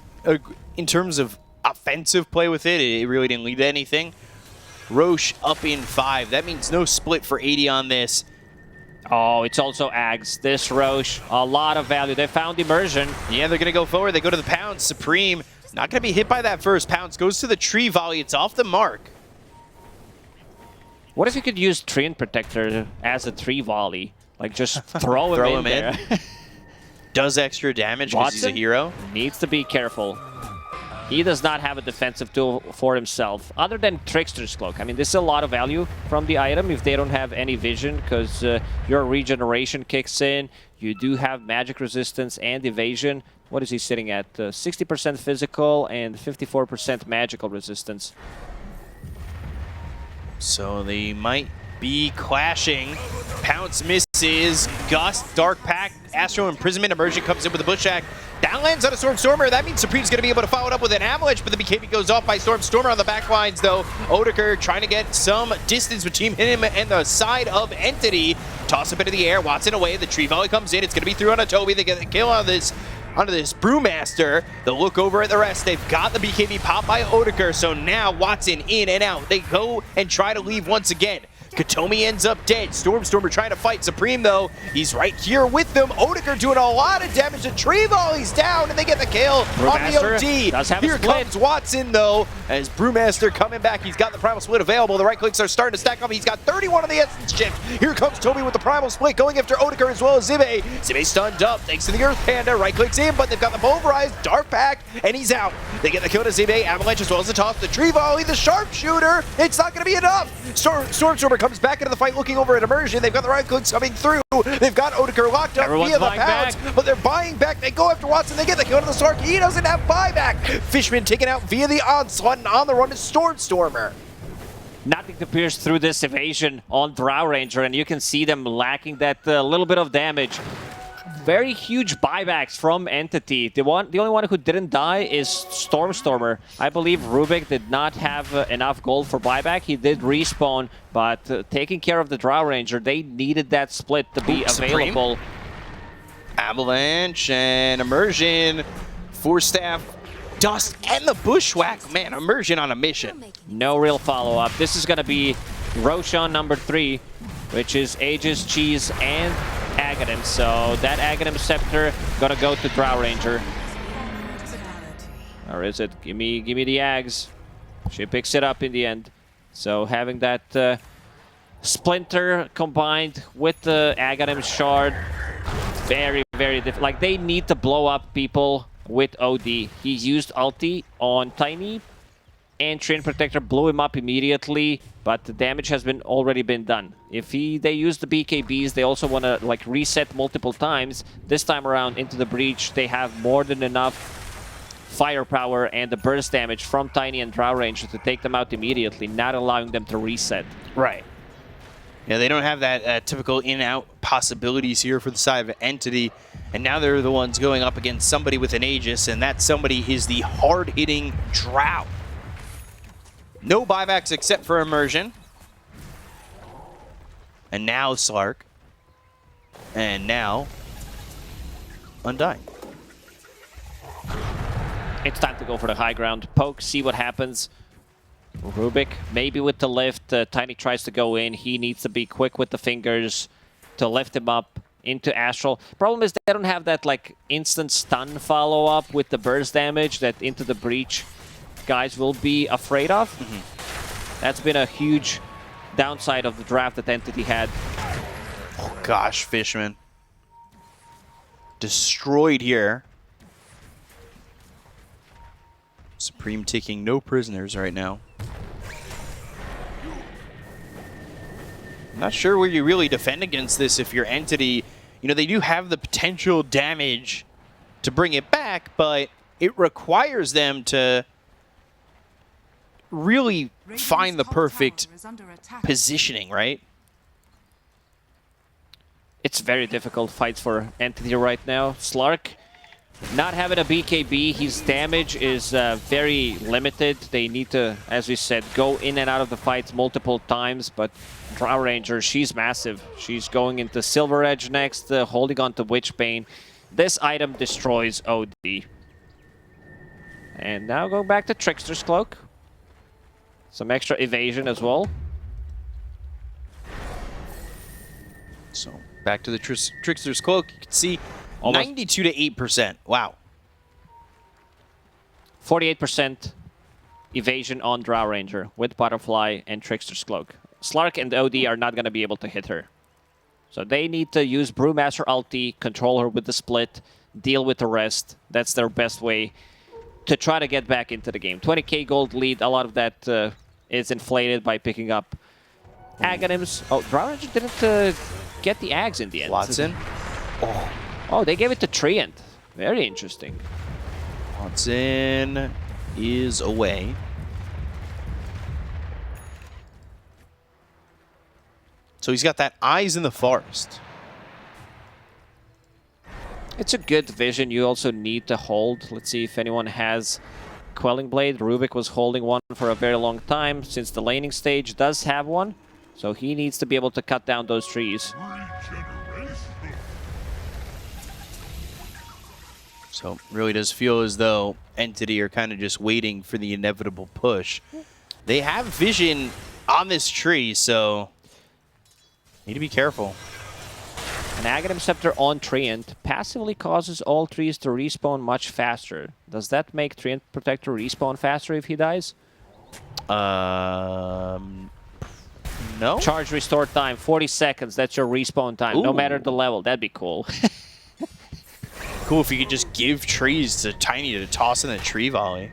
in terms of offensive play with it, it really didn't lead to anything. Roche up in 5. That means no split for 80 on this.
Oh, it's also Ags. This Roche, a lot of value. They found Immersion.
Yeah, they're going to go forward. They go to the Pounce. Supreme, not going to be hit by that first. Pounce goes to the tree volley. It's off the mark.
What if you could use Treant Protector as a 3 volley? Like, just throw him in there.
Does extra damage because he's a
Watson
hero.
needs to be careful. He does not have a defensive tool for himself, other than Trickster's Cloak. I mean, this is a lot of value from the item if they don't have any vision, because your regeneration kicks in. You do have magic resistance and evasion. What is he sitting at? 60% physical and 54% magical resistance.
So they might be clashing. Pounce misses. Gust, Dark Pact, Astro Imprisonment, Emergent comes in with a Bushwhack. Down lands on a Stormstormer. That means Supreme's going to be able to follow it up with an Avalanche, but the BKB goes off by Stormstormer on the back lines, though. Odeker trying to get some distance between him and the side of Entity. Toss up into the air. Watson away. The Tree Volley comes in. It's going to be through on a Toby. They get the kill on this onto this Brewmaster. They'll look over at the rest. They've got the BKB popped by Odeker, so now Watson in and out. They go and try to leave once again. Katomi ends up dead. Stormstormer trying to fight Supreme, though. He's right here with them. Odeker doing a lot of damage to Tree Volley's down, and they get the kill on the OD. Here comes Watson, though, as Brewmaster coming back. He's got the Primal Split available. The right clicks are starting to stack up. He's got 31 on the Essence Shift. Here comes Toby with the Primal Split going after Odeker as well as Zibe. Zibe stunned up thanks to the Earth Panda. Right clicks in, but they've got the Pulverize, Dark Pact, and he's out. They get the kill to Zibe. Avalanche as well as the toss. The Tree Volley, the Sharpshooter. It's not going to be enough. Stormstormer comes back into the fight looking over at Immersion. They've got the right clicks coming through. They've got Odeker locked up via the pounce, but they're buying back. They go after Watson. They get the kill to the Stark. He doesn't have buyback. Fishman taken out via the onslaught, and on the run is Stormstormer.
Nothing to pierce through this evasion on Drow Ranger, and you can see them lacking that little bit of damage. Very huge buybacks from Entity. The only one who didn't die is Stormstormer. I believe Rubik did not have enough gold for buyback. He did respawn, but taking care of the Drow Ranger, they needed that split to be available.
Supreme. Avalanche and Immersion, Force Staff, Dust, and the Bushwhack. Man, Immersion on a mission.
No real follow-up. This is going to be Roshan number 3, which is Aegis, Cheese, and Aghanim. So that Aghanim Scepter gonna go to Drow Ranger. Or is it? Give me the Ags. She picks it up in the end. So having that Splinter combined with the Aghanim Shard, very, very difficult. Like, they need to blow up people with OD. He used ulti on Tiny, and Train Protector blew him up immediately, but the damage has already been done. If they use the BKBs, they also want to like reset multiple times. This time around into the breach, they have more than enough firepower and the burst damage from Tiny and Drow Ranger to take them out immediately, not allowing them to reset.
Right. Yeah, they don't have that typical in-out possibilities here for the side of Entity, and now they're the ones going up against somebody with an Aegis, and that somebody is the hard-hitting Drow. No buybacks except for Immersion. And now Slark. And now Undying.
It's time to go for the high ground. Poke, see what happens. Rubik, maybe with the lift. Tiny tries to go in. He needs to be quick with the fingers to lift him up into Astral. Problem is they don't have that like instant stun follow-up with the burst damage that into the breach guys will be afraid of. That's been a huge downside of the draft that Entity had.
Oh gosh, Fishman. Destroyed here. Supreme taking no prisoners right now. Not sure where you really defend against this if you're Entity. You know, they do have the potential damage to bring it back, but it requires them to really find the perfect positioning, right?
It's very difficult fights for Entity right now. Slark, not having a BKB, his damage is very limited. They need to, as we said, go in and out of the fights multiple times, but Drow Ranger, she's massive. She's going into Silver Edge next, holding on to Witchbane. This item destroys OD. And now going back to Trickster's Cloak. Some extra evasion as well.
So back to the Trickster's Cloak. You can see almost 92 to 8%. Wow.
48% evasion on Drow Ranger with Butterfly and Trickster's Cloak. Slark and OD are not going to be able to hit her. So they need to use Brewmaster ulti, control her with the split, deal with the rest. That's their best way to try to get back into the game. 20k gold lead, a lot of that is inflated by picking up Aghanims. Oh, Drow Ranger didn't get the Ags in the end.
Watson.
Oh, they gave it to Treant. Very interesting.
Watson is away. So he's got that eyes in the forest.
It's a good vision. You also need to hold. Let's see if anyone has Quelling Blade. Rubik was holding one for a very long time since the laning stage does have one. So he needs to be able to cut down those trees.
So really does feel as though Entity are kind of just waiting for the inevitable push. They have vision on this tree, so need to be careful.
An Aghanim Scepter on Treant passively causes all trees to respawn much faster. Does that make Treant Protector respawn faster if he dies?
No.
Charge restore time, 40 seconds. That's your respawn time, no matter the level. That'd be cool.
Cool if you could just give trees to Tiny to toss in the tree volley.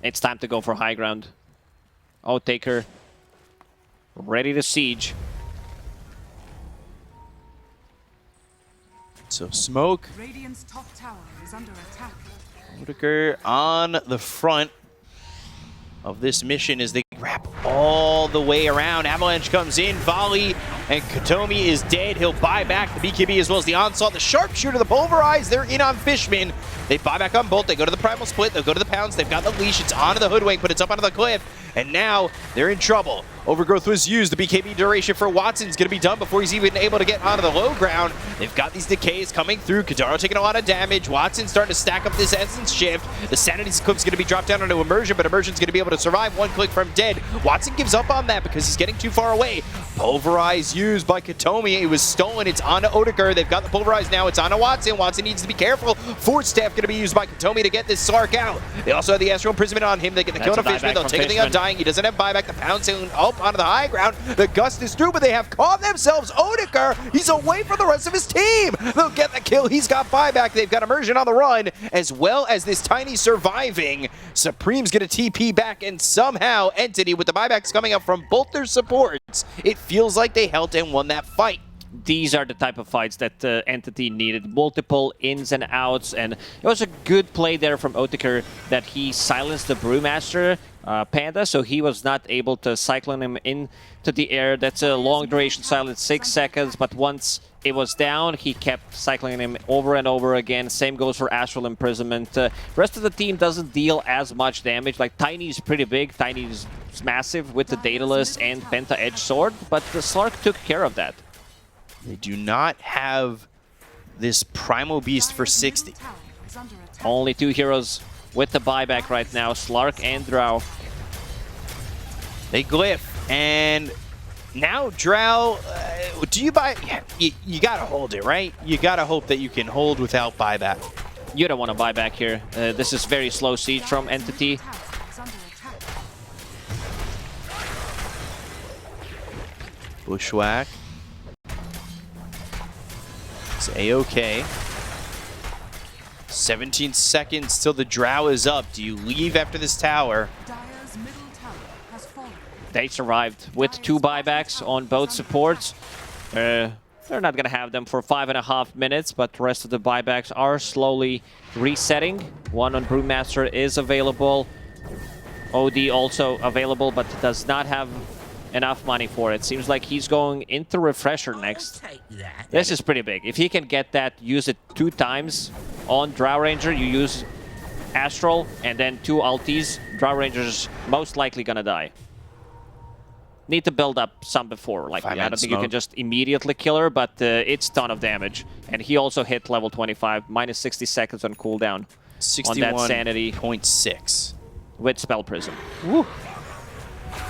It's time to go for high ground. Taker ready to siege.
So smoke.
Radiant's top tower is under attack.
Whitaker on the front of this mission as they wrap all the way around. Avalanche comes in, volley, and Katomi is dead. He'll buy back the BKB as well as the onslaught. The sharpshooter, the pulverize, they're in on Fishman. They buy back on Bolt. They go to the primal split. They'll go to the pounds. They've got the leash. It's onto the hoodwink, but it's up onto the cliff. And now they're in trouble. Overgrowth was used. The BKB duration for Watson's going to be done before he's even able to get onto the low ground. They've got these decays coming through. Kadaro taking a lot of damage. Watson's starting to stack up this essence shift. The sanity clip's going to be dropped down onto Immersion, but Immersion's going to be able to survive one click from dead. Watson gives up on that because he's getting too far away. Pulverize used by Katomi. It was stolen. It's onto Odeker. They've got the Pulverize now. It's onto Watson. Watson needs to be careful. Force Staff going to be used by Katomi to get this Slark out. They also have the Astral Imprisonment on him. They get the kill on Fishman. They'll take the Undying. He doesn't have buyback. The Pound soon up onto the high ground. The Gust is through, but they have caught themselves. Odeker, he's away from the rest of his team. They'll get the kill. He's got buyback. They've got Immersion on the run, as well as this Tiny surviving. Supreme's going to TP back, and somehow Entity, with the buybacks coming up from both their supports, it feels like they held and won that fight.
These are the type of fights that Entity needed. Multiple ins and outs, and it was a good play there from Odeker that he silenced the Brewmaster Panda, so he was not able to cyclone him into the air. That's a long duration silence, 6 seconds, but once it was down, he kept cycling him over and over again. Same goes for Astral Imprisonment. Rest of the team doesn't deal as much damage. Like, Tiny's pretty big. Tiny's massive with the Daedalus and Penta Edge Sword, but the Slark took care of that.
They do not have this Primal Beast for 60.
Only 2 heroes with the buyback right now, Slark and Drow.
They glyph, and now Drow, do you buy? You gotta hold it, right? You gotta hope that you can hold without buyback.
You don't want to buy back here. This is very slow siege from Entity.
Bushwhack. It's A-OK. 17 seconds till the Drow is up. Do you leave after this tower?
Dire's middle tower has fallen.
They survived with 2 buybacks on both supports. They're not going to have them for 5.5 minutes, but the rest of the buybacks are slowly resetting. One on Brewmaster is available. OD also available, but does not have enough money for it. Seems like he's going into Refresher next. This is pretty big. If he can get that, use it 2 times on Drow Ranger. You use Astral and then 2 ultis. Drow Ranger's most likely gonna die. Need to build up some before. Like, I don't think you can just immediately kill her, but it's ton of damage. And he also hit level 25, minus 60 seconds on cooldown.
61.
On that sanity.
0.6.
With Spell Prism. Woo.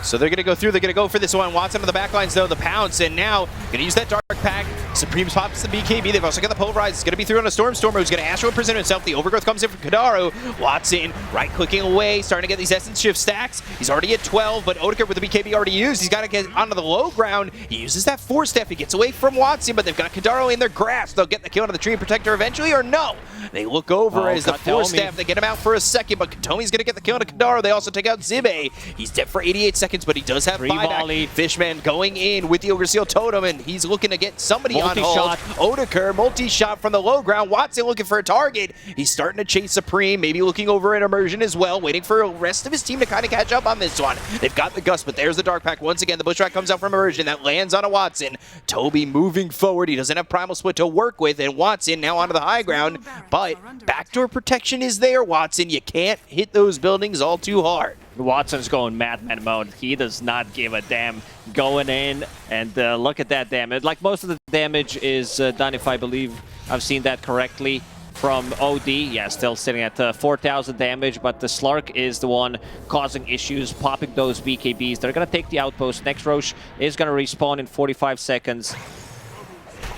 So they're going to go through. They're going to go for this one. Watson on the back lines, though. The pounce. And now going to use that Dark Pack. Supreme's pops the BKB. They've also got the Pulverize. It's going to be through on a Stormer who's going to Astral present himself. The Overgrowth comes in from Kadaro. Watson right-clicking away, starting to get these Essence Shift stacks. He's already at 12, but Odegaard with the BKB already used. He's got to get onto the low ground. He uses that 4-step. He gets away from Watson, but they've got Kadaro in their grasp. They'll get the kill on the Treant Protector eventually, or no? They look over as the 4-step. They get him out for a second, but Katomi's going to get the kill on Kadaro. They also take out Zibe. He's dead for 88 seconds, but he does have buyback. Fishman going in with the Ogre Seal Totem, and he's looking to get somebody on hold. Odegaard, multi-shot from the low ground. Watson looking for a target. He's starting to chase Supreme, maybe looking over an Immersion as well, waiting for the rest of his team to kind of catch up on this one. They've got the Gust, but there's the Dark Pack. Once again, the Bushwhack comes out from Immersion. That lands on a Watson. Toby moving forward. He doesn't have Primal Split to work with, and Watson now onto the high ground, but backdoor protection is there, Watson. You can't hit those buildings all too hard.
Watson's going madman mode. He does not give a damn, going in, and look at that damage. Like, most of the damage is done, if I believe I've seen that correctly, from OD. Yeah, still sitting at 4,000 damage, but the Slark is the one causing issues, popping those BKBs. They're going to take the outpost. Next Roche is going to respawn in 45 seconds.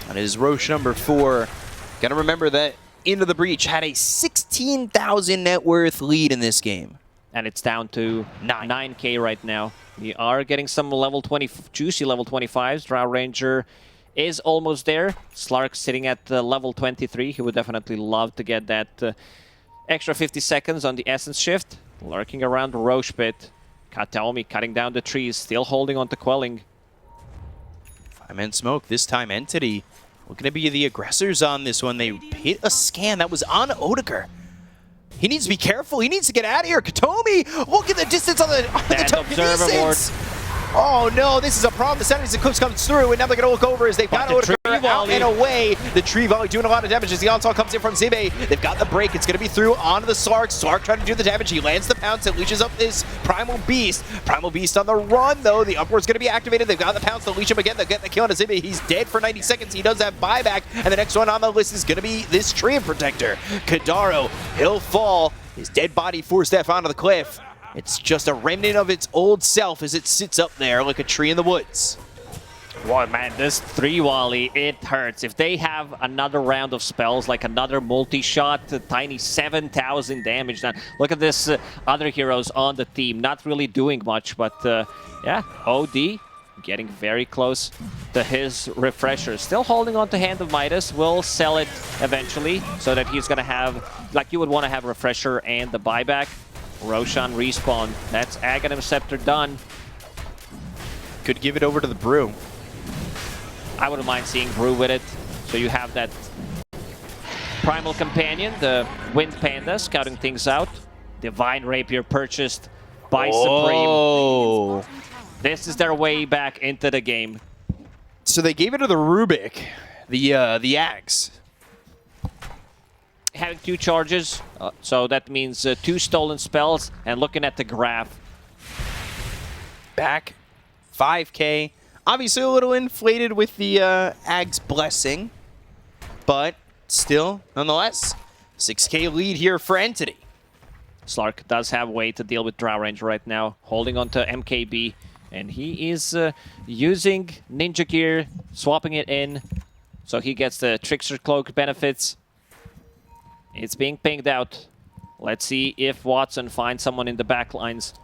That is Roche number 4. Got to remember that Into the Breach had a 16,000 net worth lead in this game.
And it's down to 9K right now. We are getting some level 20, juicy level 25s. Drow Ranger is almost there. Slark sitting at level 23. He would definitely love to get that extra 50 seconds on the Essence Shift. Lurking around the Roche pit. Kataomi cutting down the trees, still holding on to Quelling.
5-man smoke. This time Entity looking to be the aggressors on this one. They hit a scan that was on Odegaard. He needs to be careful. He needs to get out of here. Katomi, look at the distance on the telekinesis. Oh no, this is a problem. The Senator's Eclipse comes through, and now they're going to look over as they've got Odegaard out and away. The Tree Volley doing a lot of damage as the onslaught comes in from Zibe. They've got the break. It's going to be through onto the Slark. Slark trying to do the damage. He lands the pounce. It leashes up this Primal Beast. Primal Beast on the run, though. The Upward's going to be activated. They've got the pounce to leash him again. They'll get the kill on Zibe. He's dead for 90 seconds. He does have buyback. And the next one on the list is going to be this Treant Protector. Kadaro, he'll fall. His dead body 4-step onto the cliff. It's just a remnant of its old self as it sits up there like a tree in the woods.
Boy, man, this 3-volley, it hurts. If they have another round of spells, like another multi-shot, tiny 7,000 damage. Now, look at this other heroes on the team. Not really doing much, but yeah, OD getting very close to his refresher. Still holding on to Hand of Midas. Will sell it eventually so that he's going to have, like you would want to have refresher and the buyback. Roshan respawn. That's Aghanim Scepter done.
Could give it over to the Brew.
I wouldn't mind seeing Brew with it. So you have that Primal Companion, the Wind Panda, scouting things out. Divine Rapier purchased by Supreme. This is their way back into the game.
So they gave it to the Rubik, the Ags.
Having 2 charges, so that means 2 stolen spells, and looking at the graph.
Back 5K. Obviously a little inflated with the Ag's blessing, but still, nonetheless, 6K lead here for Entity.
Slark does have a way to deal with Drow Ranger right now, holding on to MKB, and he is using Ninja Gear, swapping it in, so he gets the Trickster Cloak benefits. It's being pinged out. Let's see if Watson finds someone in the back lines.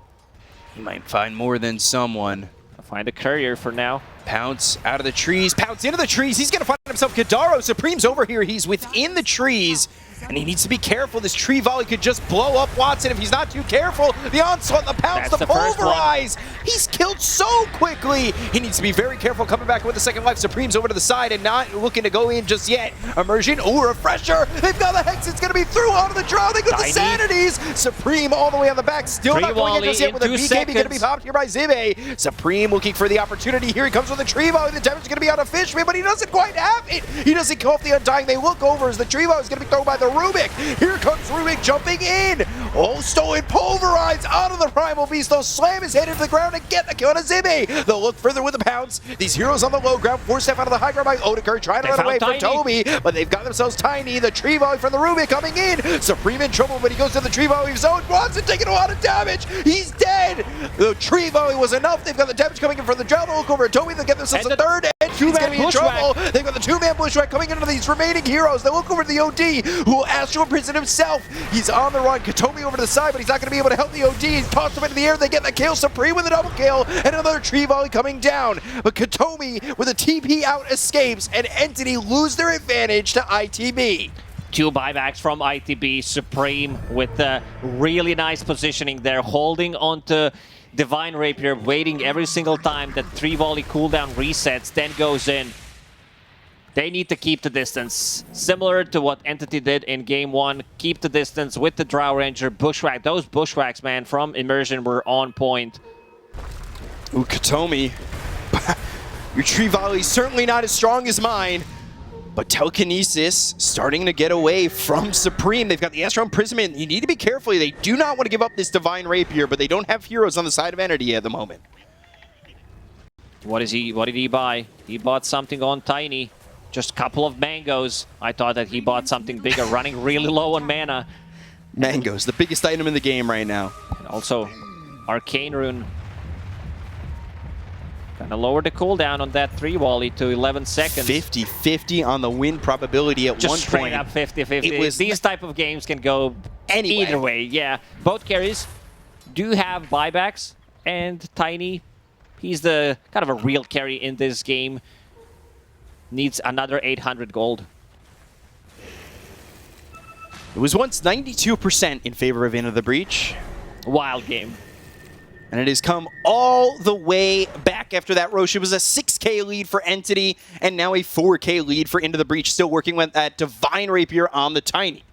He might find more than someone.
I'll find a courier for now.
Pounce out of the trees. Pounce into the trees. He's going to find himself Kadaro. Supreme's over here. He's within the trees. And he needs to be careful. This tree volley could just blow up Watson if he's not too careful. The onslaught, the pounce, the pulverize. He's killed so quickly. He needs to be very careful coming back with the second life. Supreme's over to the side and not looking to go in just yet. Immersion. Ooh, refresher. They've got the Hex. It's going to be through onto the draw. They got the Sanities. Supreme all the way on the back. Still not going in just yet with a BKB going to be popped here by Zibe. Supreme looking for the opportunity. Here he comes with the tree volley. The damage is going to be on a Fishman, but he doesn't quite have it. He doesn't kill off the Undying. They look over as the tree volley is going to be thrown by the Rubik. Here comes Rubik jumping in. Oh, stolen pulverize out of the Primal Beast, though. Slam his head into the ground and get the kill on a Zibby. They'll look further with the pounce. These heroes on the low ground, force step out of the high ground by Odegaard, trying to run away from Toby, but they've got themselves Tiny. The tree volley from the Rubik coming in. Supreme in trouble, but he goes to the tree volley zone. Watson taking a lot of damage. He's dead. The tree volley was enough. They've got the damage coming in from the Drowner. Look over at Toby. They'll get themselves a third. And he's going to be in trouble. They've got the two-man bushwhack coming into these remaining heroes. They look over to the OD, who will astral imprison himself. He's on the run. Katomi over to the side, but he's not going to be able to help the OD. He's tossed him into the air. They get the kill. Supreme with a double kill, and another tree volley coming down. But Katomi with a TP out escapes, and Entity lose their advantage to ITB.
2 buybacks from ITB. Supreme with really nice positioning there, holding onto Divine Rapier, waiting every single time that 3 volley cooldown resets, then goes in. They need to keep the distance. Similar to what Entity did in game 1. Keep the distance with the Drow Ranger. Bushwhack. Those bushwhacks, man, from Immersion were on point.
Ooh, Katomi. Your tree volley is certainly not as strong as mine. But Telekinesis starting to get away from Supreme. They've got the Astral Imprisonment. You need to be careful. They do not want to give up this Divine Rapier, but they don't have heroes on the side of Entity at the moment.
What did he buy? He bought something on Tiny. Just a couple of mangoes. I thought that he bought something bigger, running really low on mana.
Mangoes, the biggest item in the game right now.
And also, Arcane Rune. Gonna lower the cooldown on that 3 volley to 11 seconds.
50-50 on the win probability at
just
one
straight
point.
Up 50-50. These type of games can go either way. Yeah, both carries do have buybacks, and Tiny, he's the kind of a real carry in this game. Needs another 800 gold.
It was once 92% in favor of Into the Breach.
Wild game.
And it has come all the way back after that, Roche. It was a 6k lead for Entity, and now a 4k lead for Into the Breach, still working with that Divine Rapier on the Tiny.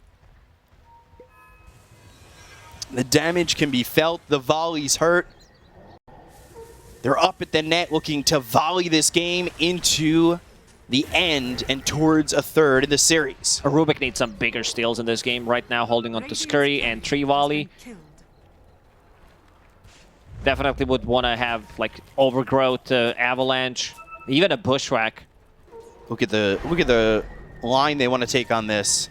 The damage can be felt, the volleys hurt. They're up at the net looking to volley this game into the end and towards a third in the series.
Rubik needs some bigger steals in this game right now, holding on to Scurry and 3 volley. Definitely would want to have like Overgrowth, Avalanche, even a Bushwhack.
Look at the line they want to take on this.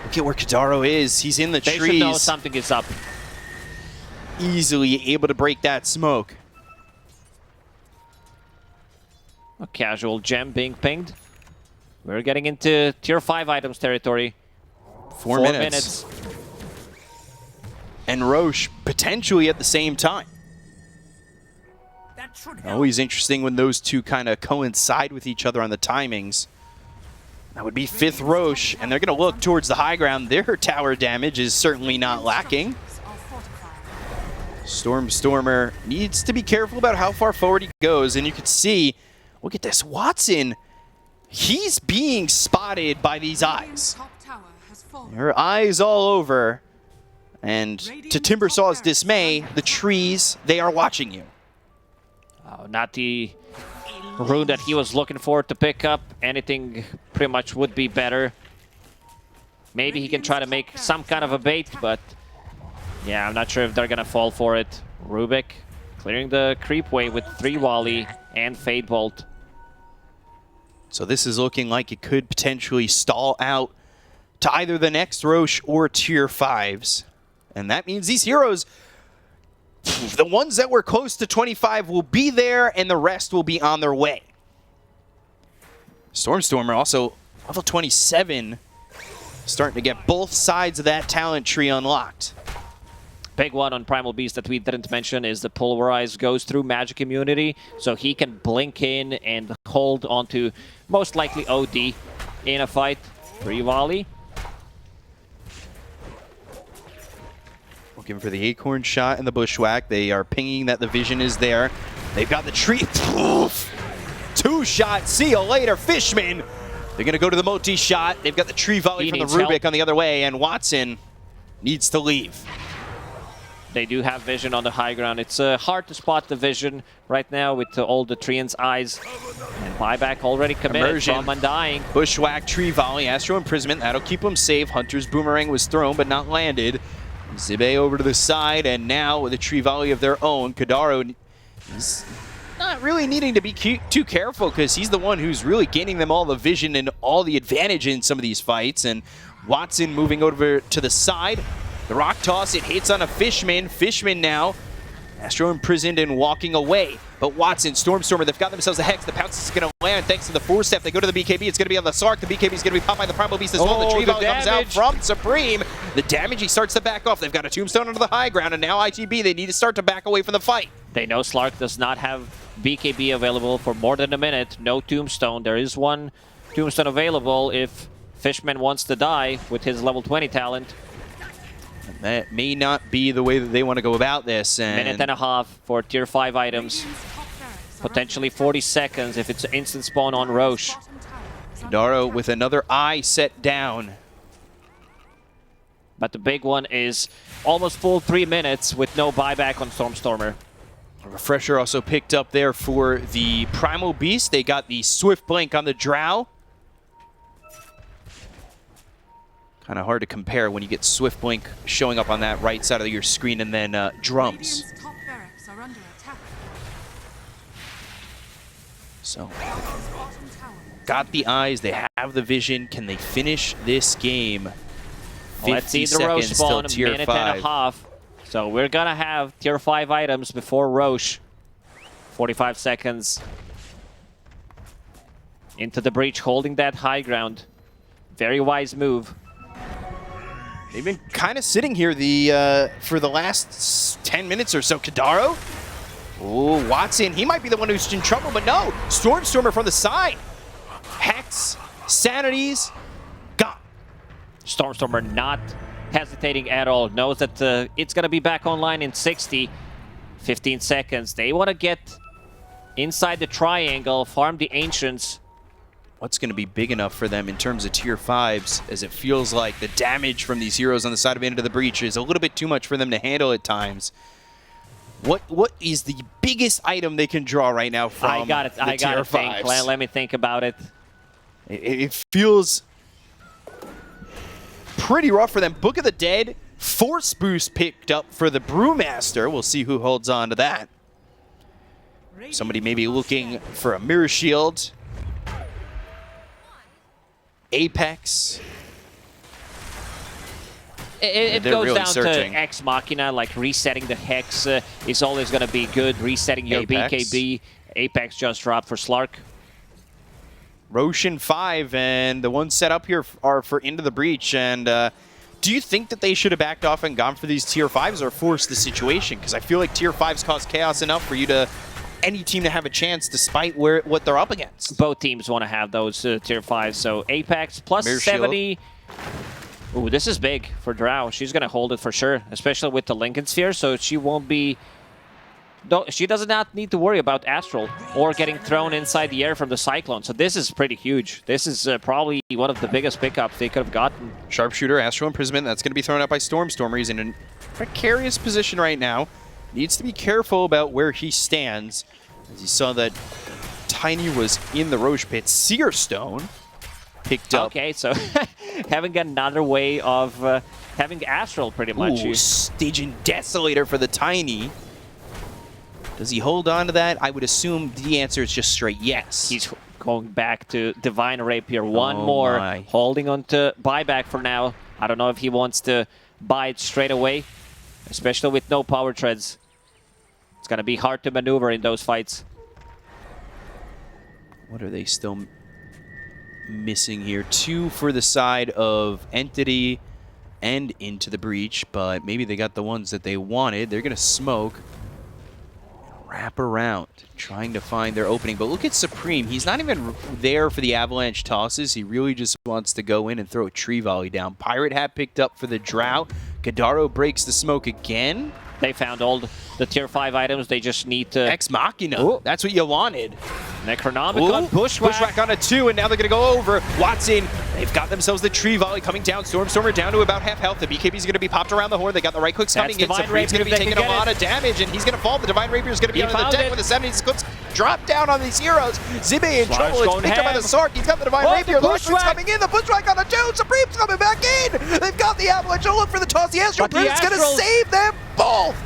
Look at where Kadaro is. He's in the trees.
They should know something is up.
Easily able to break that smoke.
A casual gem being pinged. We're getting into tier 5 items territory.
4 minutes. And Roche potentially at the same time. Always interesting when those two kind of coincide with each other on the timings. That would be 5th Roche, and they're going to look towards the high ground. Their tower damage is certainly not lacking. Stormer needs to be careful about how far forward he goes, and you can see, look at this, Watson, he's being spotted by these eyes. Her eyes all over. And to Timbersaw's dismay, the trees, they are watching you.
Oh, not the rune that he was looking for to pick up. Anything pretty much would be better. Maybe he can try to make some kind of a bait, but yeah, I'm not sure if they're gonna fall for it. Rubik clearing the creep way with 3 volley and Fade Bolt.
So this is looking like it could potentially stall out to either the next Roche or tier 5s. And that means these heroes, the ones that were close to 25 will be there, and the rest will be on their way. Stormer also level 27, starting to get both sides of that talent tree unlocked.
Big one on Primal Beast that we didn't mention is the Pulverize goes through magic immunity, so he can blink in and hold onto most likely OD in a fight. 3 volley.
Looking for the acorn shot and the bushwhack. They are pinging that the vision is there. They've got the tree. Poof! 2 shots. See you later, Fishman. They're going to go to the multi-shot. They've got the tree volley from the Rubik on the other way, and Watson needs to leave.
They do have vision on the high ground. It's hard to spot the vision right now with all the Treant's eyes. And buyback already committed from Undying.
Bushwhack, tree volley, Astral Imprisonment. That'll keep him safe. Hunter's Boomerang was thrown but not landed. Zibe over to the side, and now with a tree volley of their own, Kadaro is not really needing to be too careful because he's the one who's really gaining them all the vision and all the advantage in some of these fights. And Watson moving over to the side. The rock toss, it hits on a Fishman. Fishman now, Astro imprisoned and walking away. But Watson, Stormstormer, they've got themselves a Hex. The Pounce is going to land thanks to the 4-step. They go to the BKB. It's going to be on the Sark. The BKB is going to be popped by the Primal Beast as well. The tree volley comes out from Supreme. The damage, he starts to back off. They've got a Tombstone onto the high ground, and now ITB, they need to start to back away from the fight.
They know Slark does not have BKB available for more than a minute. No Tombstone. There is one Tombstone available if Fishman wants to die with his level 20 talent.
And that may not be the way that they want to go about this. And
Minute and a half for tier 5 items. Potentially 40 seconds if it's instant spawn on Roche.
Kadaro with another eye set down.
But the big one is almost full 3 minutes with no buyback on Stormstormer.
A refresher also picked up there for the Primal Beast. They got the Swift Blink on the Drow. Kind of hard to compare when you get Swift Blink showing up on that right side of your screen and then drums.
Top barracks are under attack.
So,
Bottom tower.
got the eyes, they have the vision. Can they finish this game?
Let's see the Roche spawn, a minute and a half. So we're gonna have tier 5 items before Roche. 45 seconds. Into the breach, holding that high ground. Very wise move.
They've been kind of sitting here for the last 10 minutes or so. Kadaro? Oh, Watson, he might be the one who's in trouble, but no! Stormstormer from the side! Hex, Sanities, gone.
Stormstormer not hesitating at all. Knows that it's gonna be back online in 60. 15 seconds. They want to get inside the triangle, farm the Ancients.
What's going to be big enough for them in terms of tier 5s, as it feels like the damage from these heroes on the side of Into the Breach is a little bit too much for them to handle at times. What is the biggest item they can draw right now from
I got to think. Let me think about it.
It feels pretty rough for them. Book of the Dead, Force Boost picked up for the Brewmaster. We'll see who holds on to that. Somebody maybe looking for a Mirror Shield. Apex.
It
They're
goes
really
down
searching.
to Ex Machina, like resetting the Hex is always going to be good. Resetting your
Apex.
BKB. Apex just dropped for Slark.
Roshan 5, and the ones set up here are for Into the Breach. And do you think that they should have backed off and gone for these tier 5s or forced the situation? Because I feel like tier 5s cause chaos enough for you to any team to have a chance despite what they're up against.
Both teams want to have those tier 5s. So Apex plus
Mirror
70. Ooh, this is big for Drow. She's going to hold it for sure, especially with the Lincoln Sphere, so she won't be... She does not need to worry about Astral or getting thrown inside the air from the Cyclone. So this is pretty huge. This is probably one of the biggest pickups they could have gotten.
Sharpshooter, Astral Imprisonment, that's going to be thrown out by Stormstormer. He's in a precarious position right now. Needs to be careful about where he stands. As you saw that Tiny was in the Roche pit. Seer Stone picked up.
Okay, so having another way of having Astral pretty much.
Ooh, Stygian Desolator for the Tiny. Does he hold on to that? I would assume the answer is just straight yes.
He's going back to Divine Rapier. One more.
My.
Holding on to buyback for now. I don't know if he wants to buy it straight away, especially with no power treads. It's going to be hard to maneuver in those fights.
What are they still missing here? 2 for the side of Entity and Into the Breach, but maybe they got the ones that they wanted. They're going to smoke. Wrap around, trying to find their opening. But look at Supreme. He's not even there for the avalanche tosses. He really just wants to go in and throw a tree volley down. Pirate Hat picked up for the Drow. Kadaro breaks the smoke again.
They found all the tier 5 items. They just need to...
Ex Machina.
Ooh.
That's what you wanted.
Necronomicon,
Pushback on a 2, and now they're going to go over. Watson, they've got themselves the tree volley coming down. Stormstormer down to about half health. The BKB is going to be popped around the horn. They got the right clicks coming in.
Divine
Supreme's going to be
Rapier,
taking a lot of damage, and he's going to fall. The Divine Rapier is going to be on the deck with the 70s clips. drop down on these heroes. Zibe in
Slark's
trouble. It's
going
picked up by the
ham.
Sark. He's got the Divine
Oh,
Rapier.
the
The Bushwhack's
Bushwhack.
coming in. The Bushwhack on the two. Supreme's coming back in. They've got the Avalanche. Don't look for the toss. The Astral
But the
Brute's going to
Astrals-
save them both.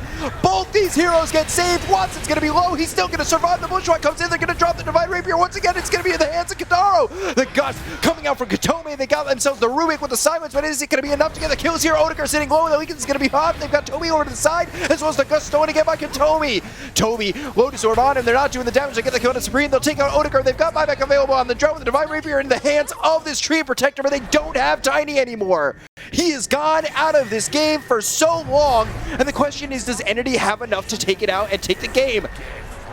Both these heroes get saved. Watson's going to be low. He's still going to survive. The Bushwhack comes in. They're going to drop the Divine Rapier. Once again, it's going to be in the hands of Kadaro. The Gust coming out from Katome. They got themselves the Rubik with the silence, but is it going to be enough to get the kills here? Odegaard sitting low. The Legion is going to be hot. They've got Toby over to the side, as well as the Gust stolen again by Katome. Toby, Lotus Orb on him. They're not doing the damage. They get the kill to Supreme. They'll take out Odegaard. They've got buyback available on the drone with the Divine Rapier in the hands of this Tree Protector, but they don't have Tiny anymore. He is gone out of this game for so long, and the question is, does Entity have enough to take it out and take the game?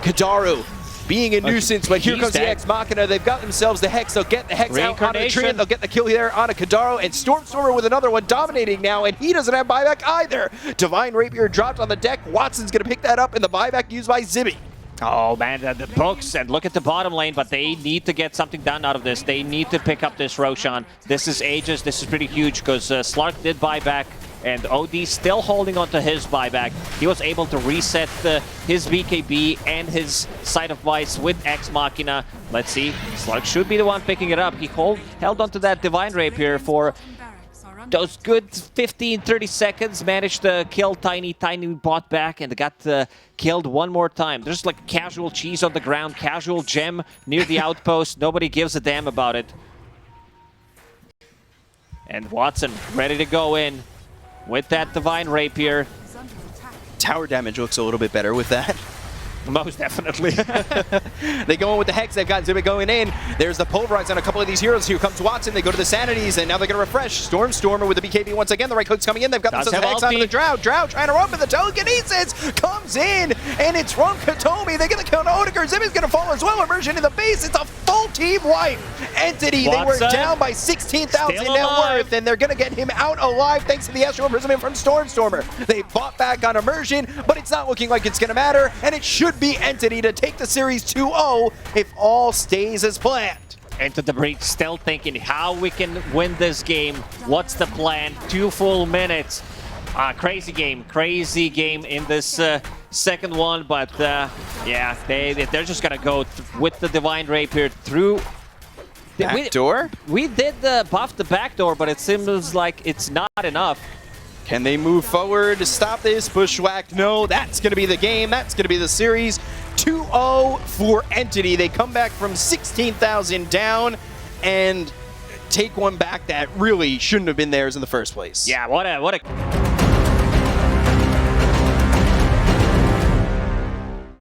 Kadaru being a nuisance, but here
he's
comes the
dead.
Ex Machina. They've got themselves the Hex. They'll get the Hex out onto the tree,
Reincarnation.
and they'll get the kill there on a Kadaru, and Stormstormer with another one dominating now, and he doesn't have buyback either. Divine Rapier dropped on the deck. Watson's going to pick that up, and the buyback used by Zibi.
Oh man, the books, and look at the bottom lane, but they need to get something done out of this. They need to pick up this Roshan. This is Aegis. This is pretty huge because Slark did buy back, and OD still holding on to his buyback. He was able to reset his BKB and his Sight of Vice with Ex Machina. Let's see, Slark should be the one picking it up. He held on to that Divine Rapier for those good 15-30 seconds, managed to kill Tiny. Tiny bought back and got killed one more time. There's like casual cheese on the ground, casual gem near the outpost. Nobody gives a damn about it. And Watson ready to go in with that Divine Rapier.
Is under attack.
Tower damage looks a little bit better with that.
Most definitely.
They go in with the Hex. They've got Zibic going in. There's the Pulverize on a couple of these heroes. Here comes Watson. They go to the Sanities, and now they're going to refresh. Stormstormer with the BKB once again. The right click's coming in. They've got
Does
themselves the
have
Hex onto
ulti.
the Drow. Drow trying to run, but the telekinesis comes in, and it's from Katomi. They get the kill on Odegaard. Zibic's going to fall as well. Immersion in the base. It's a full team wipe. Entity, they were
Watson,
down by 16,000
still
net
alive.
worth, and they're going to get him out alive thanks to the Astral Imprisonment from Stormstormer. They bought back on Immersion, but it's not looking like it's going to matter, and it should be Entity to take the series 2-0 if all stays as planned.
Into the breach, still thinking how we can win this game. What's the plan? 2 full minutes. Crazy game in this second one, but yeah, they're just gonna go with the Divine Rapier through.
Backdoor?
We did buff the backdoor, but it seems like it's not enough.
Can they move forward to stop this? Bushwhack, no, that's going to be the game. That's going to be the series. 2-0 for Entity. They come back from 16,000 down and take one back that really shouldn't have been theirs in the first place.
Yeah, what a